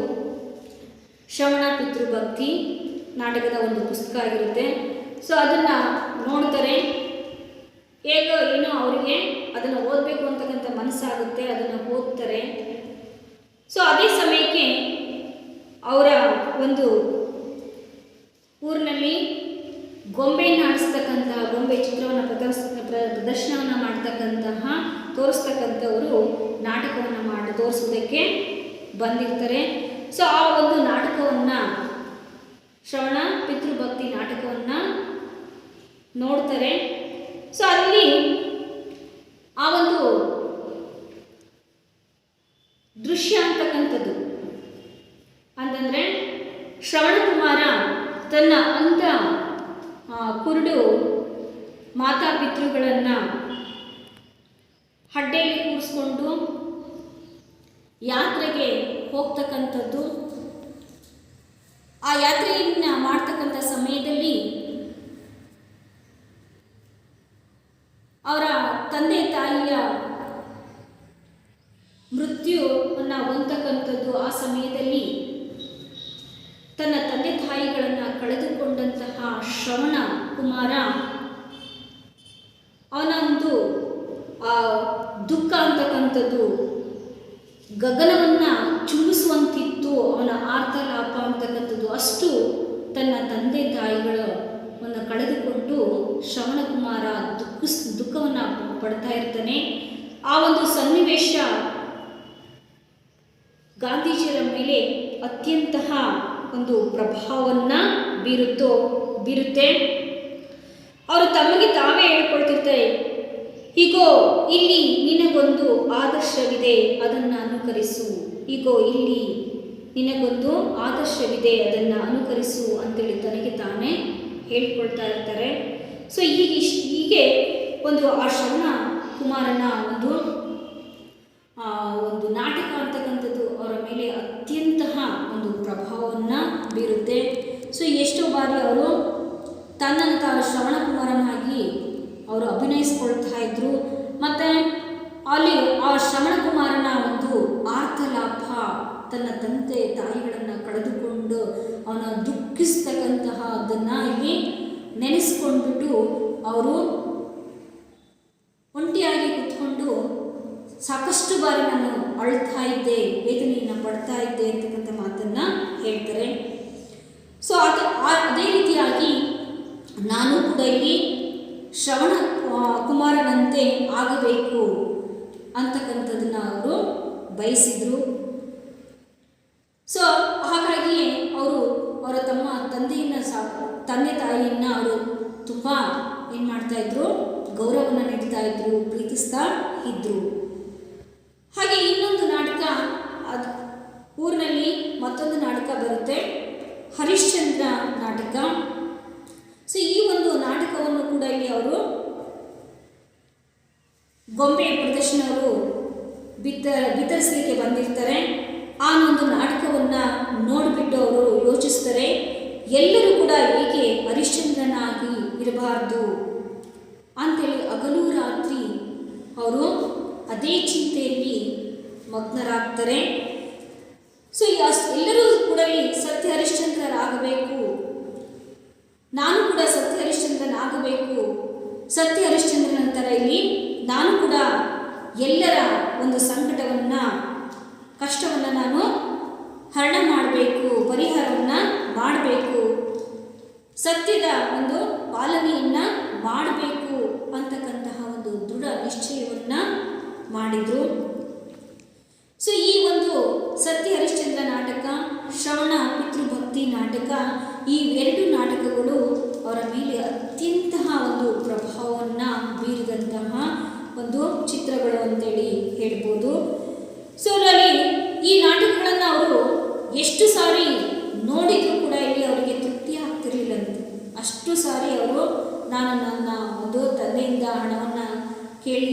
ಶ್ರವಣ ಪಿತೃಭಕ್ತಿ ನಾಟಕದ ಒಂದು ಪುಸ್ತಕ ಆಗಿರುತ್ತೆ. ಸೊ ಅದನ್ನು ನೋಡ್ತಾರೆ. ಹೇಗೋ ಏನೋ ಅವರಿಗೆ ಅದನ್ನು ಓದಬೇಕು ಅಂತಕ್ಕಂಥ ಮನಸ್ಸಾಗುತ್ತೆ, ಅದನ್ನು ಓದ್ತಾರೆ. ಸೊ ಅದೇ ಸಮಯಕ್ಕೆ ಅವರ ಒಂದು ಊರಿನಲ್ಲಿ ಗೊಂಬೆಯನ್ನು ಆಡಿಸ್ತಕ್ಕಂತಹ, ಗೊಂಬೆ ಚಿತ್ರವನ್ನು ಪ್ರದರ್ಶನವನ್ನು ಮಾಡ್ತಕ್ಕಂತಹ ತೋರಿಸ್ತಕ್ಕಂಥವರು ನಾಟಕವನ್ನು ತೋರಿಸೋದಕ್ಕೆ ಬಂದಿರ್ತಾರೆ. ಸೊ ಆ ಒಂದು ನಾಟಕವನ್ನು, ಶ್ರವಣ ಪಿತೃಭಕ್ತಿ ನಾಟಕವನ್ನು ನೋಡ್ತಾರೆ. ಸೊ ಅಲ್ಲಿ ಆ ಒಂದು ದೃಶ್ಯ ಅಂತಕ್ಕಂಥದ್ದು ಅಂತಂದರೆ ಶ್ರವಣಕುಮಾರ ತನ್ನ ಅಂಧ ಕುರುಡು ಮಾತಾಪಿತೃಗಳನ್ನು ಹಡ್ಡೆಯಲ್ಲಿ ಕೂರಿಸ್ಕೊಂಡು ಯಾತ್ರೆಗೆ ಹೋಗ್ತಕ್ಕಂಥದ್ದು. ಆ ಯಾತ್ರೆಯನ್ನು ಮಾಡ್ತಕ್ಕಂಥ ಸಮಯದಲ್ಲಿ ಅವರ ತಂದೆ ತಾಯಿಯ ಮೃತ್ಯುವನ್ನು ಹೊಂದತಕ್ಕಂಥದ್ದು. ಆ ಸಮಯದಲ್ಲಿ ತಾಯಿಗಳನ್ನು ಕಳೆದುಕೊಂಡಂತಹ ಶ್ರವಣ ಕುಮಾರ ಅವನ ಒಂದು ಆ ದುಃಖ ಅಂತಕ್ಕಂಥದ್ದು ಗಗನವನ್ನು ಚುಂಬಿಸುವಂತಿತ್ತು. ಅವನ ಆರ್ತಲಾಪ ಅಂತಕ್ಕಂಥದ್ದು ಅಷ್ಟು ತನ್ನ ತಂದೆ ತಾಯಿಗಳನ್ನು ಕಳೆದುಕೊಂಡು ಶ್ರವಣಕುಮಾರ ದುಃಖವನ್ನು ಪಡ್ತಾ ಇರ್ತಾನೆ. ಆ ಒಂದು ಸನ್ನಿವೇಶ ಗಾಂಧೀಜಿಯರ ಮೇಲೆ ಅತ್ಯಂತ ಒಂದು ಪ್ರಭಾವವನ್ನು ಬೀರುತ್ತೆ. ಅವರು ತಮಗೆ ತಾವೇ ಹೇಳ್ಕೊಳ್ತಿರ್ತಾರೆ, ಹೀಗೋ ಇಲ್ಲಿ ನಿನಗೊಂದು ಆದರ್ಶವಿದೆ, ಅದನ್ನು ಅನುಕರಿಸು. ಹೀಗೋ ಇಲ್ಲಿ ನಿನಗೊಂದು ಆದರ್ಶವಿದೆ, ಅದನ್ನು ಅನುಕರಿಸು ಅಂತೇಳಿ ತನಗೆ ತಾನೇ ಹೇಳ್ಕೊಳ್ತಾ ಇರ್ತಾರೆ. ಸೊ ಹೀಗೆ ಒಂದು ಆ ಶ್ರವಣ ಕುಮಾರನ ಒಂದು ನಾಟಕ ಅಂತಕ್ಕಂಥದ್ದು ಅವರ ಮೇಲೆ ಅತ್ಯಂತ ಒಂದು ಪ್ರಭಾವವನ್ನು ಬೀರುತ್ತೆ. ಸೊ ಎಷ್ಟೋ ಬಾರಿ ಅವರು ತನ್ನನ್ನು ತಾನು ಶ್ರವಣ ಕುಮಾರನಾಗಿ ಅವರು ಅಭಿನಯಿಸ್ಕೊಳ್ತಾ ಇದ್ರು. ಮತ್ತು ಅಲ್ಲಿ ಆ ಶ್ರವಣ ಕುಮಾರನ ಒಂದು ಆರ್ತಲಾಪ, ತನ್ನ ತಂದೆ ತಾಯಿಗಳನ್ನು ಕಳೆದುಕೊಂಡು ಅವನ ದುಃಖಿಸ್ತಕ್ಕಂತಹದನ್ನು ಇಲ್ಲಿ ನೆನೆಸ್ಕೊಂಡ್ಬಿಟ್ಟು ಅವರು ಒಂಟಿಯಾಗಿ ಕುತ್ಕೊಂಡು ಸಾಕಷ್ಟು ಬಾರಿ ನಾನು ಅಳ್ತಾ ಇದ್ದೆ, ವೇದನೆಯನ್ನು ಪಡ್ತಾ ಇದ್ದೆ ಅಂತಕ್ಕಂಥ ಮಾತನ್ನು ಹೇಳ್ತಾರೆ. ಸೊ ಅದೇ ರೀತಿಯಾಗಿ ನಾನು ಕೂಡ ಇಲ್ಲಿ ಶ್ರವಣ ಕುಮಾರನಂತೆ ಆಗಬೇಕು ಅಂತಕ್ಕಂಥದ್ದನ್ನು ಅವರು ಬಯಸಿದರು. ಸೊ ಹಾಗಾಗಿಯೇ ಅವರು ಅವರ ತಂದೆ ತಾಯಿಯನ್ನು ಅವರು ತುಂಬ ಏನು ಮಾಡ್ತಾಯಿದ್ರು, ಗೌರವವನ್ನು ನೀಡ್ತಾ ಇದ್ರು, ಪ್ರೀತಿಸ್ತಾ ಇದ್ದರು. ಹಾಗೆ ಇನ್ನೊಂದು ನಾಟಕ, ಅದು ಊರಿನಲ್ಲಿ ಮತ್ತೊಂದು ನಾಟಕ ಬರುತ್ತೆ, ಹರಿಶ್ಚಂದ್ರ ನಾಟಕ. ಸೊ ಈ ಒಂದು ನಾಟಕವನ್ನು ಕೂಡ ಇಲ್ಲಿ ಅವರು ಗೊಂಬೆ ಪ್ರದರ್ಶನವರು ವಿತರಿಸಲಿಕ್ಕೆ ಬಂದಿರ್ತಾರೆ. ಆ ಒಂದು ನಾಟಕವನ್ನು ನೋಡಿಬಿಟ್ಟು ಅವರು ಯೋಚಿಸ್ತಾರೆ, ಎಲ್ಲರೂ ಕೂಡ ಏಕೆ ಹರಿಶ್ಚಂದ್ರನಾಗಿ ಇರಬಾರ್ದು ಅಂಥೇಳಿ ಹಗಲು ರಾತ್ರಿ ಅವರು ಅದೇ ಚಿಂತೆಯಲ್ಲಿ ಮಗ್ನರಾಗ್ತಾರೆ. ಸೊ ಎಲ್ಲರೂ ಕೂಡ ಸತ್ಯ ಹರಿಶ್ಚಂದ್ರರಾಗಬೇಕು, ನಾನು ಕೂಡ ಸತ್ಯ ಹರಿಶ್ಚಂದ್ರನಾಗಬೇಕು, ಸತ್ಯ ಹರಿಶ್ಚಂದ್ರನ ನಂತರ ಇಲ್ಲಿ ನಾನು ಕೂಡ ಎಲ್ಲರ ಒಂದು ಸಂಕಟವನ್ನು, ಕಷ್ಟವನ್ನು ನಾನು ಹರಣ ಮಾಡಬೇಕು, ಪರಿಹಾರವನ್ನು ಮಾಡಬೇಕು, ಸತ್ಯದ ಒಂದು ಪಾಲನೆಯನ್ನು ಮಾಡಬೇಕು ಅಂತಕ್ಕಂತಹ ಒಂದು ದೃಢ ನಿಶ್ಚಯವನ್ನು ಮಾಡಿದರು. ಸೊ ಈ ಒಂದು ಸತ್ಯ ಹರಿಶ್ಚಂದ್ರ ನಾಟಕ, ಶ್ರವಣ ಪಿತೃಭಕ್ತಿ ನಾಟಕ, ಈ ಎರಡು ನಾಟಕಗಳು ಅವರ ಮೇಲೆ ಅತ್ಯಂತ ಒಂದು ಪ್ರಭಾವವನ್ನು ಬೀರಿದಂತಹ ಒಂದು ಚಿತ್ರಗಳು ಅಂತೇಳಿ ಹೇಳ್ಬೋದು. ಸೊ ಅದರಲ್ಲಿ ಈ ನಾಟಕಗಳನ್ನು ಅವರು ಎಷ್ಟು ಸಾರಿ ನೋಡಿದರೂ ಕೂಡ ಇಲ್ಲಿ ಅವರಿಗೆ ತೃಪ್ತಿ ಆಗ್ತಿರಲಿಲ್ಲಂತೆ. ಅಷ್ಟು ಸಾರಿ ಅವರು ನಾನು ನನ್ನ ಒಂದು ತಂದೆಯಿಂದ ಹಣವನ್ನು ಕೇಳಿ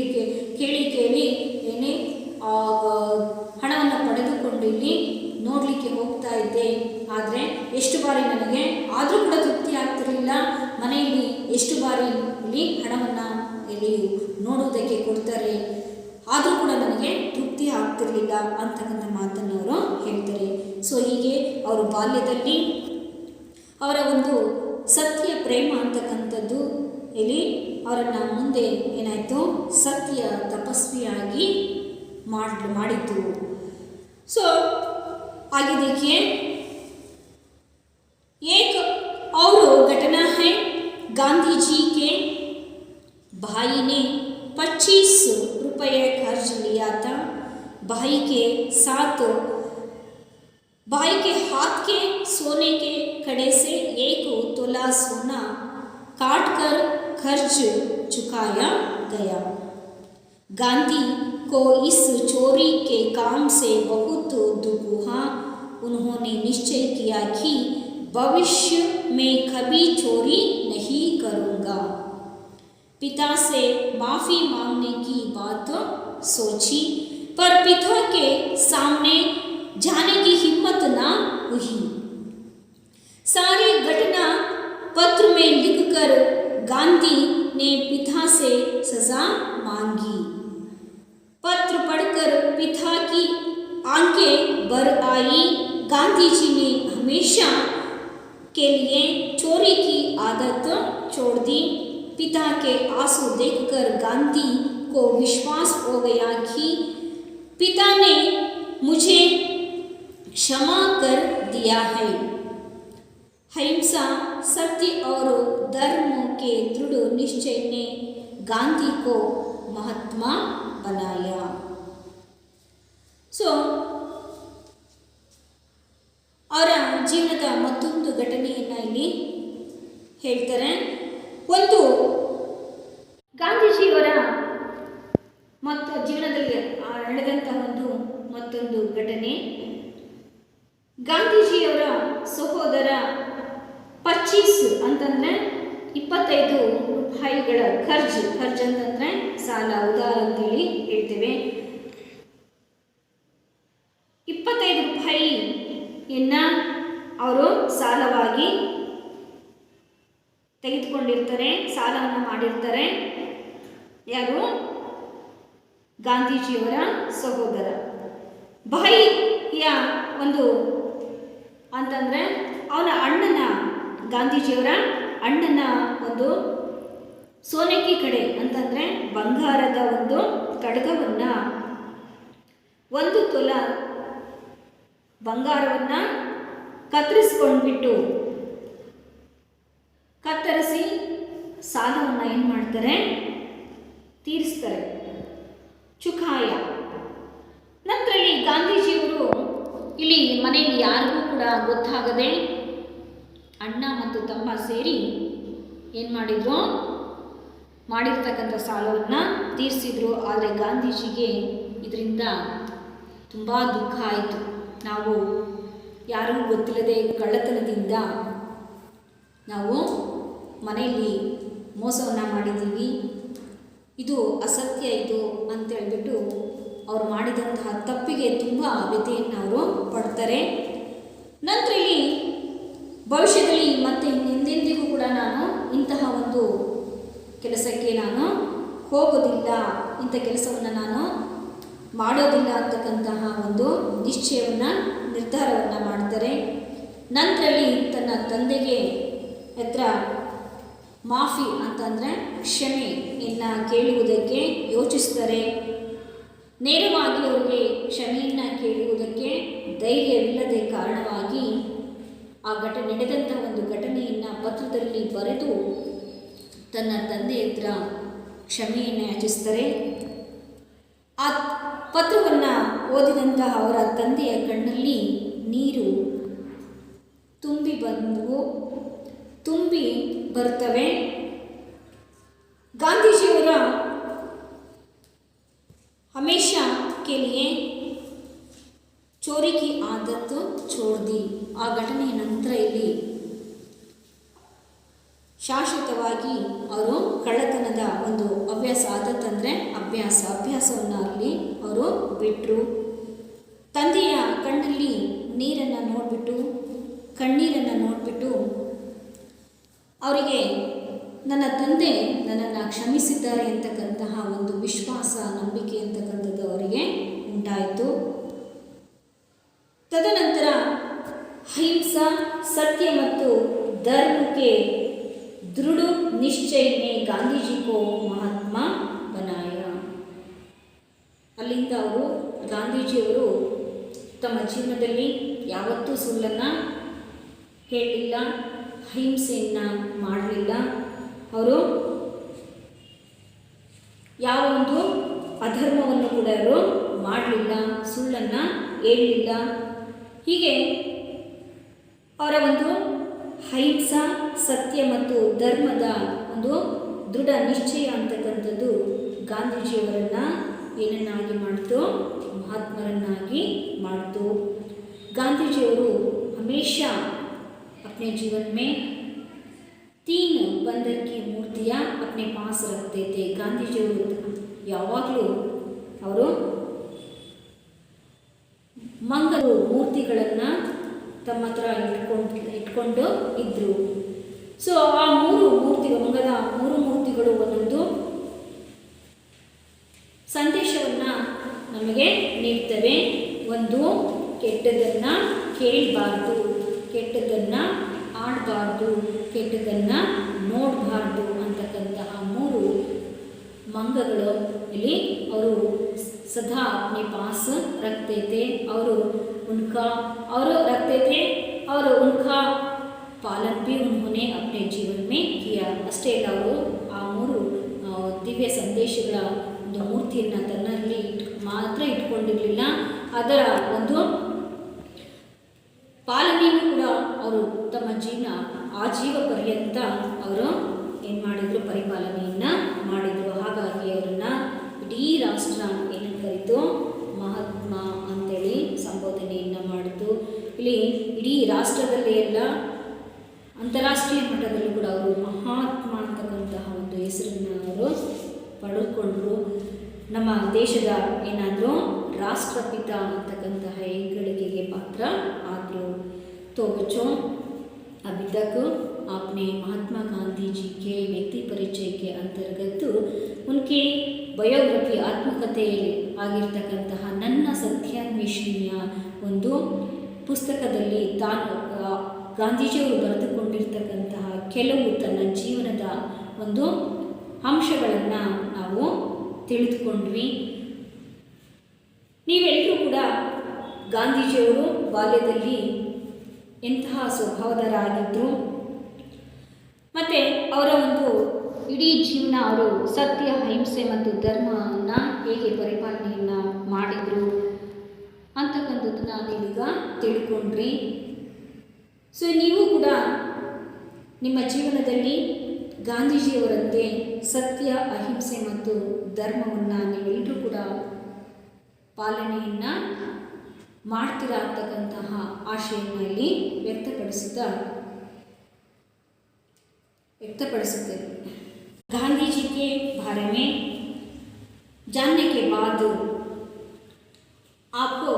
ಏನೇ ಹಣವನ್ನು ಪಡೆದುಕೊಂಡು ಇಲ್ಲಿ ನೋಡಲಿಕ್ಕೆ ಹೋಗ್ತಾ ಇದ್ದೆ. ಆದರೆ ಎಷ್ಟು ಬಾರಿ ನನಗೆ ಆದರೂ ಕೂಡ ತೃಪ್ತಿ ಆಗ್ತಿರಲಿಲ್ಲ. ಮನೆಯಲ್ಲಿ ಎಷ್ಟು ಬಾರಿ ಇಲ್ಲಿ ಹಣವನ್ನು ಇಲ್ಲಿ ನೋಡುವುದಕ್ಕೆ ಕೊಡ್ತಾರೆ, ಆದರೂ ಕೂಡ ನನಗೆ ತೃಪ್ತಿ ಆಗ್ತಿರಲಿಲ್ಲ ಅಂತಕ್ಕಂಥ ಮಾತನ್ನು ಅವರು ಹೇಳ್ತಾರೆ. ಸೊ ಹೀಗೆ ಅವರು ಬಾಲ್ಯದಲ್ಲಿ ಅವರ ಒಂದು ಸತ್ಯ ಪ್ರೇಮ ಅಂತಕ್ಕಂಥದ್ದು ಇಲ್ಲಿ ಅವರನ್ನು ಮುಂದೆ ಏನಾಯಿತು, ಸತ್ಯ ತಪಸ್ವಿಯಾಗಿ ಮಾಡಿತು. ಸೊ आगे देखिए, एक और घटना है, गांधी जी के भाई ने 25 रुपये कर्ज लिया था। भाई के साथ भाई के हाथ के सोने के कड़े से 1 तोला सोना काट कर कर्ज चुकाया गया। गांधी को इस चोरी के काम से बहुत दुख हुआ। उन्होंने निश्चय किया कि भविष्य में कभी चोरी नहीं करूँगा। पिता से माफ़ी मांगने की बात सोची, पर पिता के सामने जाने की हिम्मत न हुई। सारी घटना पत्र में लिखकर गांधी ने पिता से सज़ा मांगी। पत्र पढ़कर पिता की आंखें भर आई। गांधी जी ने हमेशा के लिए चोरी की आदत छोड़ दी। पिता के आंसू देखकर गांधी को विश्वास हो गया कि पिता ने मुझे क्षमा कर दिया है। अहिंसा, सत्य और धर्म के दृढ़ निश्चय ने गांधी को महात्मा बनाया। ಅವರ ಜೀವನದ ಮತ್ತೊಂದು ಘಟನೆಯನ್ನು ಇಲ್ಲಿ ಹೇಳ್ತಾರೆ. ಒಂದು ಗಾಂಧೀಜಿಯವರ ಮತ್ತು ಜೀವನದಲ್ಲಿ ನಡೆದಂತಹ ಮತ್ತೊಂದು ಘಟನೆ, ಗಾಂಧೀಜಿಯವರ ಸಹೋದರ 25 ಅಂತಂದರೆ 25 ರೂಪಾಯಿಗಳ ಖರ್ಚ್ ಅಂತಂದರೆ ಸಾಲ, ಉದಾರ ಅಂತೇಳಿ ಹೇಳ್ತೇವೆ. 25 ರೂಪಾಯಿಯನ್ನು ಅವರು ಸಾಲವಾಗಿ ತೆಗೆದುಕೊಂಡಿರ್ತಾರೆ, ಸಾಲವನ್ನು ಮಾಡಿರ್ತಾರೆ. ಯಾರು? ಗಾಂಧೀಜಿಯವರ ಸಹೋದರ. ಭಾಯಿಯ ಅಂತಂದರೆ ಅವನ ಅಣ್ಣನ, ಗಾಂಧೀಜಿಯವರ ಅಣ್ಣನ ಸೋನೆಕಿ ಕಡೆ ಅಂತಂದರೆ ಬಂಗಾರದ ಕಡಗವನ್ನು 1 ತೊಲ ಬಂಗಾರವನ್ನು ಕತ್ತರಿಸಿ ಸಾಲವನ್ನು ಏನು ಮಾಡ್ತಾರೆ? ತೀರಿಸ್ತಾರೆ, ಚುಕಾಯ. ನಂತರ ಇಲ್ಲಿ ಗಾಂಧೀಜಿಯವರು ಇಲ್ಲಿ ಮನೆಯಲ್ಲಿ ಯಾರಿಗೂ ಕೂಡ ಗೊತ್ತಾಗದೆ ಅಣ್ಣ ಮತ್ತು ತಮ್ಮ ಸೇರಿ ಏನು ಮಾಡಿದ್ರು? ಮಾಡಿರ್ತಕ್ಕಂಥ ಸಾಲವನ್ನು ತೀರಿಸಿದ್ರು. ಆದರೆ ಗಾಂಧೀಜಿಗೆ ಇದರಿಂದ ತುಂಬ ದುಃಖ ಆಯಿತು. ನಾವು ಯಾರಿಗೂ ಗೊತ್ತಿಲ್ಲದೆ ಕಳ್ಳತನದಿಂದ ನಾವು ಮನೆಯಲ್ಲಿ ಮೋಸವನ್ನು ಮಾಡಿದ್ದೀವಿ, ಇದು ಅಸತ್ಯ ಇದು ಅಂತೇಳ್ಬಿಟ್ಟು ಅವರು ಮಾಡಿದಂತಹ ತಪ್ಪಿಗೆ ತುಂಬ ವ್ಯಥೆಯನ್ನು ಅವರು ಪಡ್ತಾರೆ. ನಂತರ ಇಲ್ಲಿ ಭವಿಷ್ಯದಲ್ಲಿ ಮತ್ತೆ ಎಂದೆಂದಿಗೂ ಕೂಡ ನಾನು ಇಂತಹ ಕೆಲಸಕ್ಕೆ ನಾನು ಹೋಗೋದಿಲ್ಲ, ಇಂಥ ಕೆಲಸವನ್ನು ನಾನು ಮಾಡೋದಿಲ್ಲ ಅಂತಕ್ಕಂತಹ ನಿರ್ಧಾರವನ್ನು ಮಾಡ್ತಾರೆ. ನಂತರಲ್ಲಿ ತನ್ನ ತಂದೆಗೆ ಹತ್ರ ಮಾಫಿ ಅಂತಂದರೆ ಕ್ಷಮೆಯನ್ನು ಕೇಳುವುದಕ್ಕೆ ಯೋಚಿಸ್ತಾರೆ. ನೇರವಾಗಿ ಅವರಿಗೆ ಕ್ಷಮೆಯನ್ನು ಕೇಳುವುದಕ್ಕೆ ಧೈರ್ಯವಿಲ್ಲದೆ ಕಾರಣವಾಗಿ ಆ ನಡೆದಂಥ ಘಟನೆಯನ್ನು ಪತ್ರದಲ್ಲಿ ಬರೆದು ತನ್ನ ತಂದೆ ಹತ್ರ ಕ್ಷಮೆಯನ್ನು ಯಾಚಿಸ್ತಾರೆ. ಆ ಪತ್ರವನ್ನು ಓದಿದಂತಹ ಅವರ ತಂದೆಯ ಕಣ್ಣಲ್ಲಿ ನೀರು ತುಂಬಿ ಬರ್ತವೆ. ಗಾಂಧೀಜಿಯವರ हमेशा के लिए चोरी की आदत छोड़ दी. ಆ ಘಟನೆಯ ನಂತರ ಇಲ್ಲಿ ಶಾಶ್ವತವಾಗಿ ಅವರು ಕಳ್ಳತನದ ಅಭ್ಯಾಸ, ಆದತ್ ಅಂದರೆ ಅಭ್ಯಾಸವನ್ನು ಅಲ್ಲಿ ಅವರು ಬಿಟ್ಟರು. ತಂದೆಯ ಕಣ್ಣಲ್ಲಿ ಕಣ್ಣೀರನ್ನು ನೋಡಿಬಿಟ್ಟು ಅವರಿಗೆ ನನ್ನ ತಂದೆ ನನ್ನನ್ನು ಕ್ಷಮಿಸಿದ್ದಾರೆ ಅಂತಕ್ಕಂತಹ ವಿಶ್ವಾಸ, ನಂಬಿಕೆ ಅಂತಕ್ಕಂಥದ್ದು ಅವರಿಗೆ ಉಂಟಾಯಿತು. ತದನಂತರ ಅಹಿಂಸಾ, ಸತ್ಯ ಮತ್ತು ಧರ್ಮಕ್ಕೆ दृढ़ निश्चय ने गांधी जी को महात्मा बनाया. ಅಲ್ಲಿಂದ ಅವರು ಗಾಂಧೀಜಿಯವರು ತಮ್ಮ ಜೀವನದಲ್ಲಿ ಯಾವತ್ತೂ ಸುಳ್ಳನ್ನು ಹೇಳಲಿಲ್ಲ, ಅಹಿಂಸೆಯನ್ನು ಮಾಡಲಿಲ್ಲ. ಅವರು ಯಾವ ಅಧರ್ಮವನ್ನು ಕೂಡ ಅವರು ಮಾಡಲಿಲ್ಲ, ಸುಳ್ಳನ್ನು ಹೇಳಲಿಲ್ಲ. ಹೀಗೆ ಅವರ ಅಹಿಂಸಾ, ಸತ್ಯ ಮತ್ತು ಧರ್ಮದ ದೃಢ ನಿಶ್ಚಯ ಅಂತಕ್ಕಂಥದ್ದು ಗಾಂಧೀಜಿಯವರನ್ನು ಏನನ್ನಾಗಿ ಮಾಡ್ತು? ಮಹಾತ್ಮರನ್ನಾಗಿ ಮಾಡ್ತು. ಗಾಂಧೀಜಿಯವರು ಹಮೇಶಾ अपने जीवन में 3 बंदर की मूर्तियाँ अपने पास रखते थे. ಗಾಂಧೀಜಿಯವರು ಯಾವಾಗಲೂ ಅವರು ಮಂಗರು ಮೂರ್ತಿಗಳನ್ನು ತಮ್ಮ ಹತ್ರ ಇಟ್ಕೊಂಡು ಇದ್ದರು. ಸೊ ಆ 3 ಮೂರ್ತಿಗಳು, ಮಂಗದ 3 ಮೂರ್ತಿಗಳು ಒಂದೊಂದು ಸಂದೇಶವನ್ನು ನಮಗೆ ನೀಡ್ತವೆ. ಒಂದು, ಕೆಟ್ಟದನ್ನು ಕೇಳಬಾರ್ದು, ಕೆಟ್ಟದನ್ನು ಆಡಬಾರ್ದು, ಕೆಟ್ಟದನ್ನು ನೋಡಬಾರ್ದು ಅಂತಕ್ಕಂತಹ 3 ಮಂಗಗಳು ಇಲ್ಲಿ ಅವರು सदा अपने पास रखते थे और रखते थे और उनका पालन भी उन्होंने अपने जीवन में किया। ಅಷ್ಟೇ ಅಲ್ಲ, ಅವರು ಆ 3 ದಿವ್ಯ ಸಂದೇಶಗಳ ಒಂದು ಮೂರ್ತಿಯನ್ನು ತನ್ನಲ್ಲಿ ಮಾತ್ರ ಇಟ್ಕೊಂಡಿರಲಿಲ್ಲ, ಅದರ ಒಂದು ಪಾಲನೆಯೂ ಕೂಡ ಅವರು ತಮ್ಮ ಆಜೀವ ಪರ್ಯಂತ ಅವರು ಏನು ಮಾಡಿದರು, ಪರಿಪಾಲನೆಯನ್ನು ಮಾಡಿದರು. ಹಾಗಾಗಿ ಅವರನ್ನ ಇಡೀ ರಾಷ್ಟ್ರ ಏನಂತ ಕರೀತು, ಮಹಾತ್ಮ ಅಂತೇಳಿ ಸಂಬೋಧನೆಯನ್ನು ಮಾಡಿತು. ಇಲ್ಲಿ ಇಡೀ ರಾಷ್ಟ್ರದಲ್ಲಿ ಎಲ್ಲ ಅಂತಾರಾಷ್ಟ್ರೀಯ ಮಟ್ಟದಲ್ಲೂ ಕೂಡ ಅವರು ಮಹಾತ್ಮ ಅಂತಕ್ಕಂತಹ ಒಂದು ಹೆಸರನ್ನು ಅವರು ಪಡೆದುಕೊಂಡ್ರು. ನಮ್ಮ ದೇಶದ ಏನಾದರೂ ರಾಷ್ಟ್ರಪಿತ ಅಂತಕ್ಕಂತಹ ಹೆಗ್ಗಳಿಕೆಗೆ ಪಾತ್ರ आदरू। तो बच्चों, अभी तक आपने महात्मा गांधी जी के व्यक्ति परिचय के अंतर्गत उनके ಬಯೋಗ್ರಫಿ ಆತ್ಮಕಥೆ ಆಗಿರ್ತಕ್ಕಂತಹ ನನ್ನ ಸತ್ಯಾನ್ವೇಷಣೆಯ ಒಂದು ಪುಸ್ತಕದಲ್ಲಿ ತಾನು ಗಾಂಧೀಜಿಯವರು ಬರೆದುಕೊಂಡಿರ್ತಕ್ಕಂತಹ ಕೆಲವು ತನ್ನ ಜೀವನದ ಒಂದು ಅಂಶಗಳನ್ನು ನಾವು ತಿಳಿದುಕೊಂಡ್ವಿ. ನೀವೆಲ್ಲರೂ ಕೂಡ ಗಾಂಧೀಜಿಯವರು ಬಾಲ್ಯದಲ್ಲಿ ಎಂತಹ ಸ್ವಭಾವದರಾಗಿದ್ದರು ಮತ್ತು ಅವರ ಒಂದು ಇಡೀ ಜೀವನ ಅವರು ಸತ್ಯ, ಅಹಿಂಸೆ ಮತ್ತು ಧರ್ಮವನ್ನು ಹೇಗೆ ಪರಿಪಾಲನೆಯನ್ನು ಮಾಡಿದರು ಅಂತಕ್ಕಂಥದ್ದನ್ನು ನೀವೀಗ ತಿಳ್ಕೊಂಡ್ರಿ. ಸೊ ನೀವು ಕೂಡ ನಿಮ್ಮ ಜೀವನದಲ್ಲಿ ಗಾಂಧೀಜಿಯವರಂತೆ ಸತ್ಯ, ಅಹಿಂಸೆ ಮತ್ತು ಧರ್ಮವನ್ನು ನೀವೆಲ್ಲರೂ ಕೂಡ ಪಾಲನೆಯನ್ನು ಮಾಡ್ತೀರಾ ಅಂತಕ್ಕಂತಹ ಆಶೆಯನ್ನು ಇಲ್ಲಿ व्यक्तपडिಸುತ್ತೇವೆ। गांधी जी के बारे में जानने के बाद आपको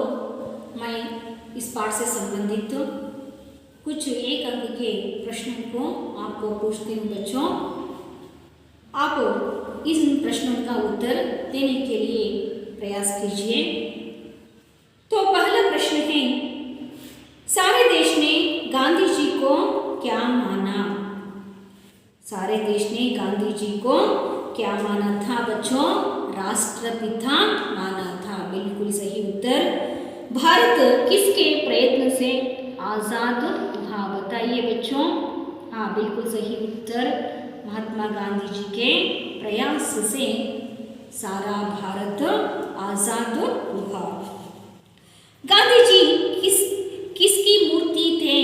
मैं इस पाठ से संबंधित कुछ 1 अंक के प्रश्नों को आपको पूछती हूँ बच्चों। आप इन प्रश्नों का उत्तर देने के लिए प्रयास कीजिए। तो पहला प्रश्न है, सारे देश ने गांधी जी को क्या माना? सारे देश ने गांधी जी को क्या माना था बच्चों? राष्ट्रपिता माना था। बिल्कुल सही उत्तर। भारत किसके प्रयत्न से आज़ाद हुआ? बताइए बच्चों। हाँ, बिल्कुल सही उत्तर। महात्मा गांधी जी के प्रयास से सारा भारत आज़ाद हुआ। गांधी जी किसकी मूर्ति थे?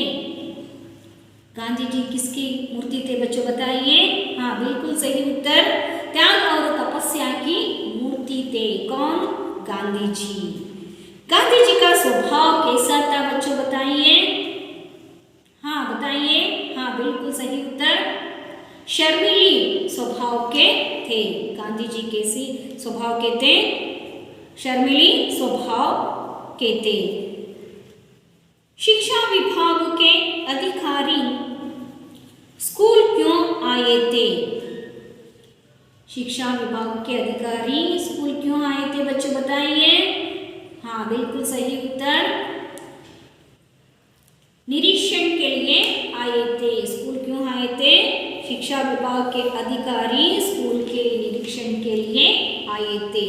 गांधी जी किसकी मूर्ति थे बच्चों, बताइए। हाँ, बिल्कुल सही उत्तर। त्याग और तपस्या की मूर्ति थे। कौन? गांधी जी। गांधी जी का स्वभाव कैसा था बच्चों, बताइए। हाँ, बताइए। हाँ, बिल्कुल सही उत्तर। शर्मीली स्वभाव के थे। गांधी जी कैसी स्वभाव के थे? शर्मीली स्वभाव के थे। शिक्षा विभाग के अधिकारी स्कूल क्यों आए थे? शिक्षा विभाग के अधिकारी स्कूल क्यों आए थे बच्चों, बताइए। हाँ, बिल्कुल सही उत्तर। निरीक्षण के लिए आए थे। स्कूल क्यों आए थे? शिक्षा विभाग के अधिकारी स्कूल के निरीक्षण के लिए आए थे।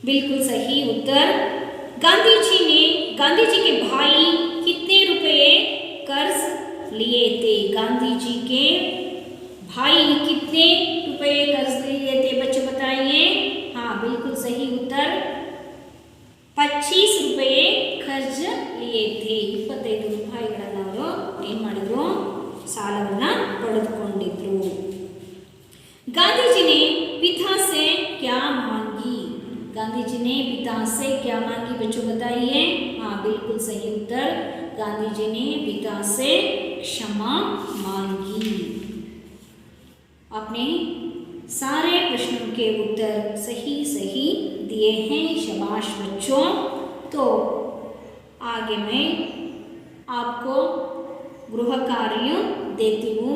बिल्कुल सही उत्तर। गांधी जी के भाई कितने रुपए कर्ज लिए थे? गांधी जी के भाई कितने रुपए कर्ज लिए थे बच्चों, बताइए। हाँ, बिल्कुल सही उत्तर। 25 रुपए खर्च लिए थे। 25 ರೂಪಾಯಿಗಳನ್ನು ಅವರು ಏನು ಮಾಡಿದ್ರು, ಸಾಲವನ್ನು ಪಡೆದುಕೊಂಡಿದ್ರು। गांधी जी ने पिता से क्या मांगी? गांधी जी ने पिता से क्या मांगी बच्चों, बताइए। हाँ, बिल्कुल सही उत्तर। गांधी जी ने पिता से क्षमा मांगी। आपने सारे प्रश्नों के उत्तर सही दिए हैं, शाबाश बच्चों। तो आगे मैं आपको गृह कार्य देती हूँ।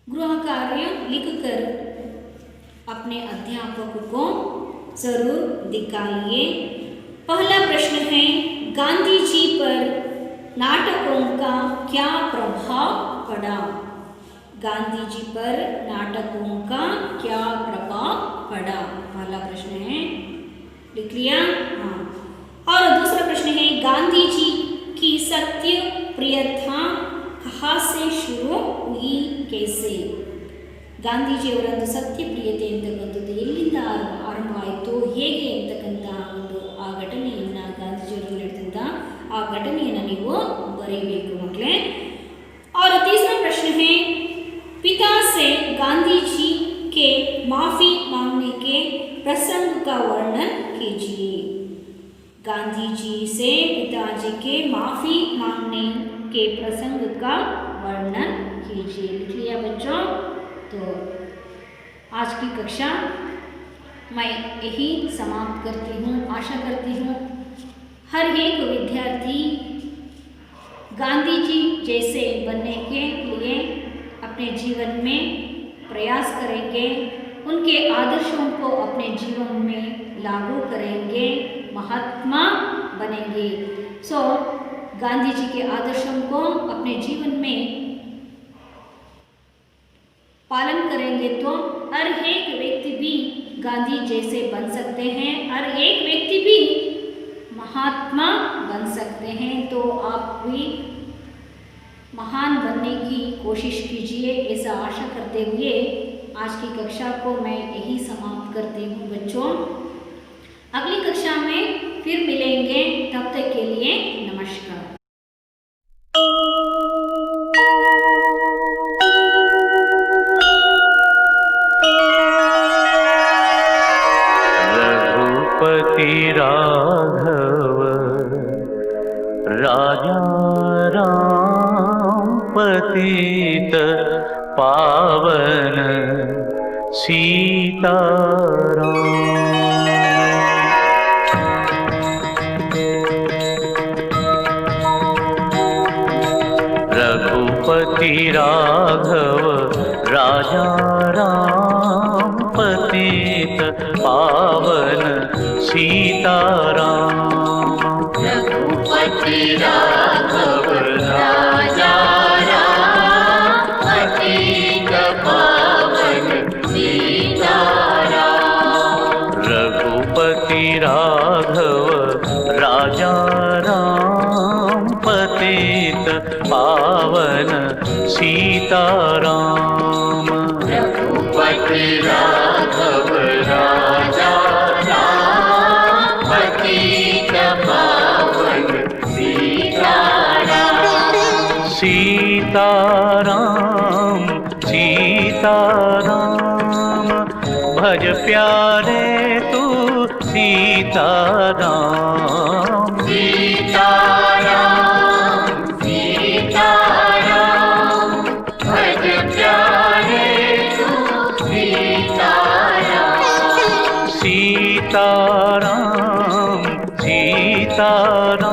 गृह कार्य लिखकर अपने अध्यापक को जरूर दिखाइए। पहला प्रश्न है, गांधी जी पर नाटकों का क्या प्रभाव पड़ा? गांधी जी पर नाटकों का क्या प्रभाव पड़ा? पहला प्रश्न है, लिख लिया? हाँ। और दूसरा प्रश्न है, गांधी जी की सत्य प्रियता कहाँ से शुरू हुई, कैसे? ಗಾಂಧೀಜಿಯವರ ಸತ್ಯ ಪ್ರಿಯತೆ ಅಂತಕ್ಕಂಥದ್ದು ಎಲ್ಲಿಂದ ಆರಂಭ ಆಯಿತು, ಹೇಗೆ ಅಂತಕ್ಕಂಥ ಒಂದು ಆ ಘಟನೆಯನ್ನು ಗಾಂಧೀಜಿಯವರು ನಡೆದಂಥ ಆ ಘಟನೆಯನ್ನು ನೀವು ಬರೀಬೇಕು ಮಕ್ಕಳೇ. और तीसरा प्रश्न है, पिता से गांधी जी के माफ़ी मांगने के प्रसंग का वर्णन कीजिए. गांधी जी से पिताजी के माफ़ी मांगने के प्रसंग का वर्णन कीजिए. लिख लिया बच्चों? तो आज की कक्षा मैं यही समाप्त करती हूँ. आशा करती हूँ हर एक विद्यार्थी गांधी जी जैसे बनने के लिए अपने जीवन में प्रयास करेंगे, उनके आदर्शों को अपने जीवन में लागू करेंगे, महात्मा बनेंगे. गांधी जी के आदर्शों को अपने जीवन में पालन करेंगे तो हर एक व्यक्ति भी गांधी जैसे बन सकते हैं, हर एक व्यक्ति भी महात्मा बन सकते हैं. तो आप भी महान बनने की कोशिश कीजिए, ऐसा आशा करते हुए आज की कक्षा को मैं यही समाप्त करती हूँ बच्चों. अगली कक्षा में फिर मिलेंगे, तब तक के लिए नमस्कार. राघव राजा राम पतित पावन सीताराम. रघुपति राघव राजा राम पतित पावन सीताराम. रघुपति राघव राजा राम पतित पावन सीताराम. रघुपति राघव राजा राम पतित पावन सीताराम. रघुपति राघव राजा राम पतित पावन सीताराम. सीताराम सीताराम भज प्यारे तू सीताराम. सीताराम सीताराम भज प्यारे तू सीताराम. सीताराम सीताराम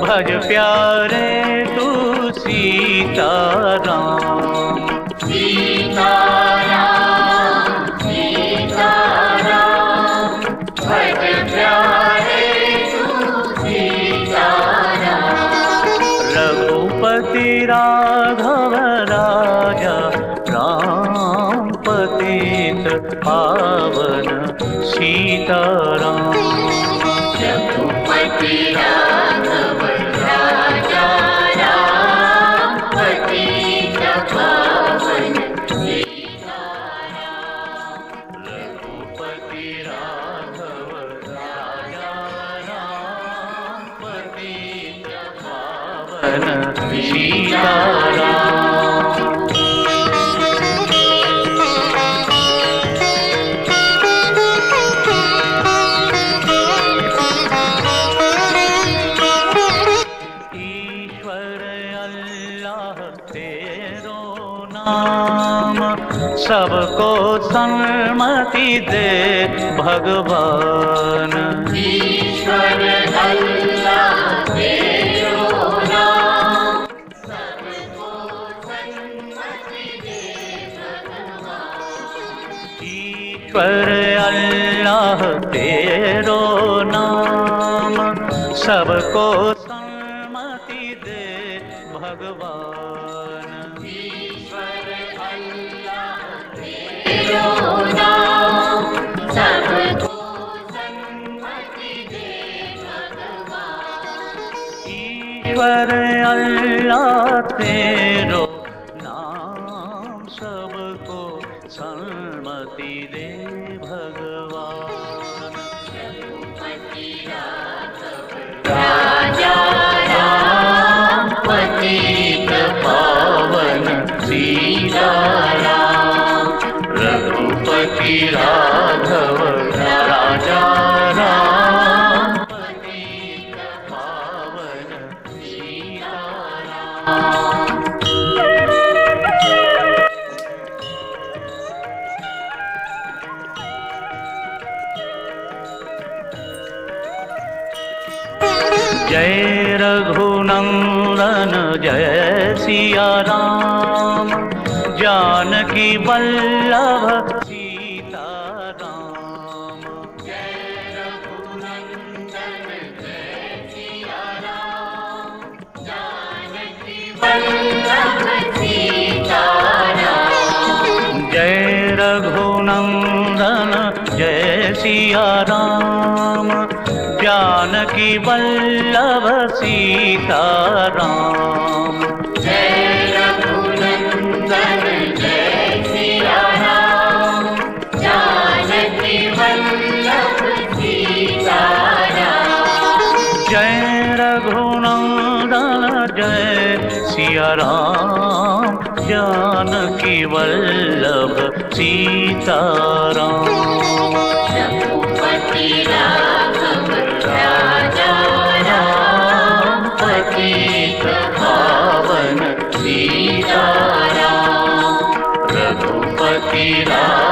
भज प्यारे तू सीताराम. सीताराम सीताराम भज प्यारे तू सीताराम. रघुपति राघव राजा राम पतित पावन सीताराम. रघुपति राघव राजा राम पतित पावन सीताराम. रघुपति राघव राजा राम पतित पावन सीताराम. सबको सन्मति दे भगवान. ईश्वर अल्लाह तेरो नाम सबको सन्मति दे भगवान. ईश्वर अल्लाह तेरो नाम सबको सन्मति ईश्वर अल्लाह तेरो नाम सबको सन्मति दे भगवान। राजा राम पतित पावन सीताराम। रघुपति राघव राजा राम पतित पावन सीताराम। जय रघुनंदन जय सिया राम, जानकी वल्लभ सीताराम। जय रघुनंदन जय सिया राम, जानकी वल्लभ सीताराम। जय रघुनंदन जय सिया राम, जानकी वल्लभ सीताराम। जय रघुनंदन जय सिया राम, जानकी वल्लभ सीताराम। जय रघुनंदन जय सिया राम, जानकी वल्लभ सीताराम। रघुपति राघव राजा राम पतित पावन सीताराम। रघुपति राघव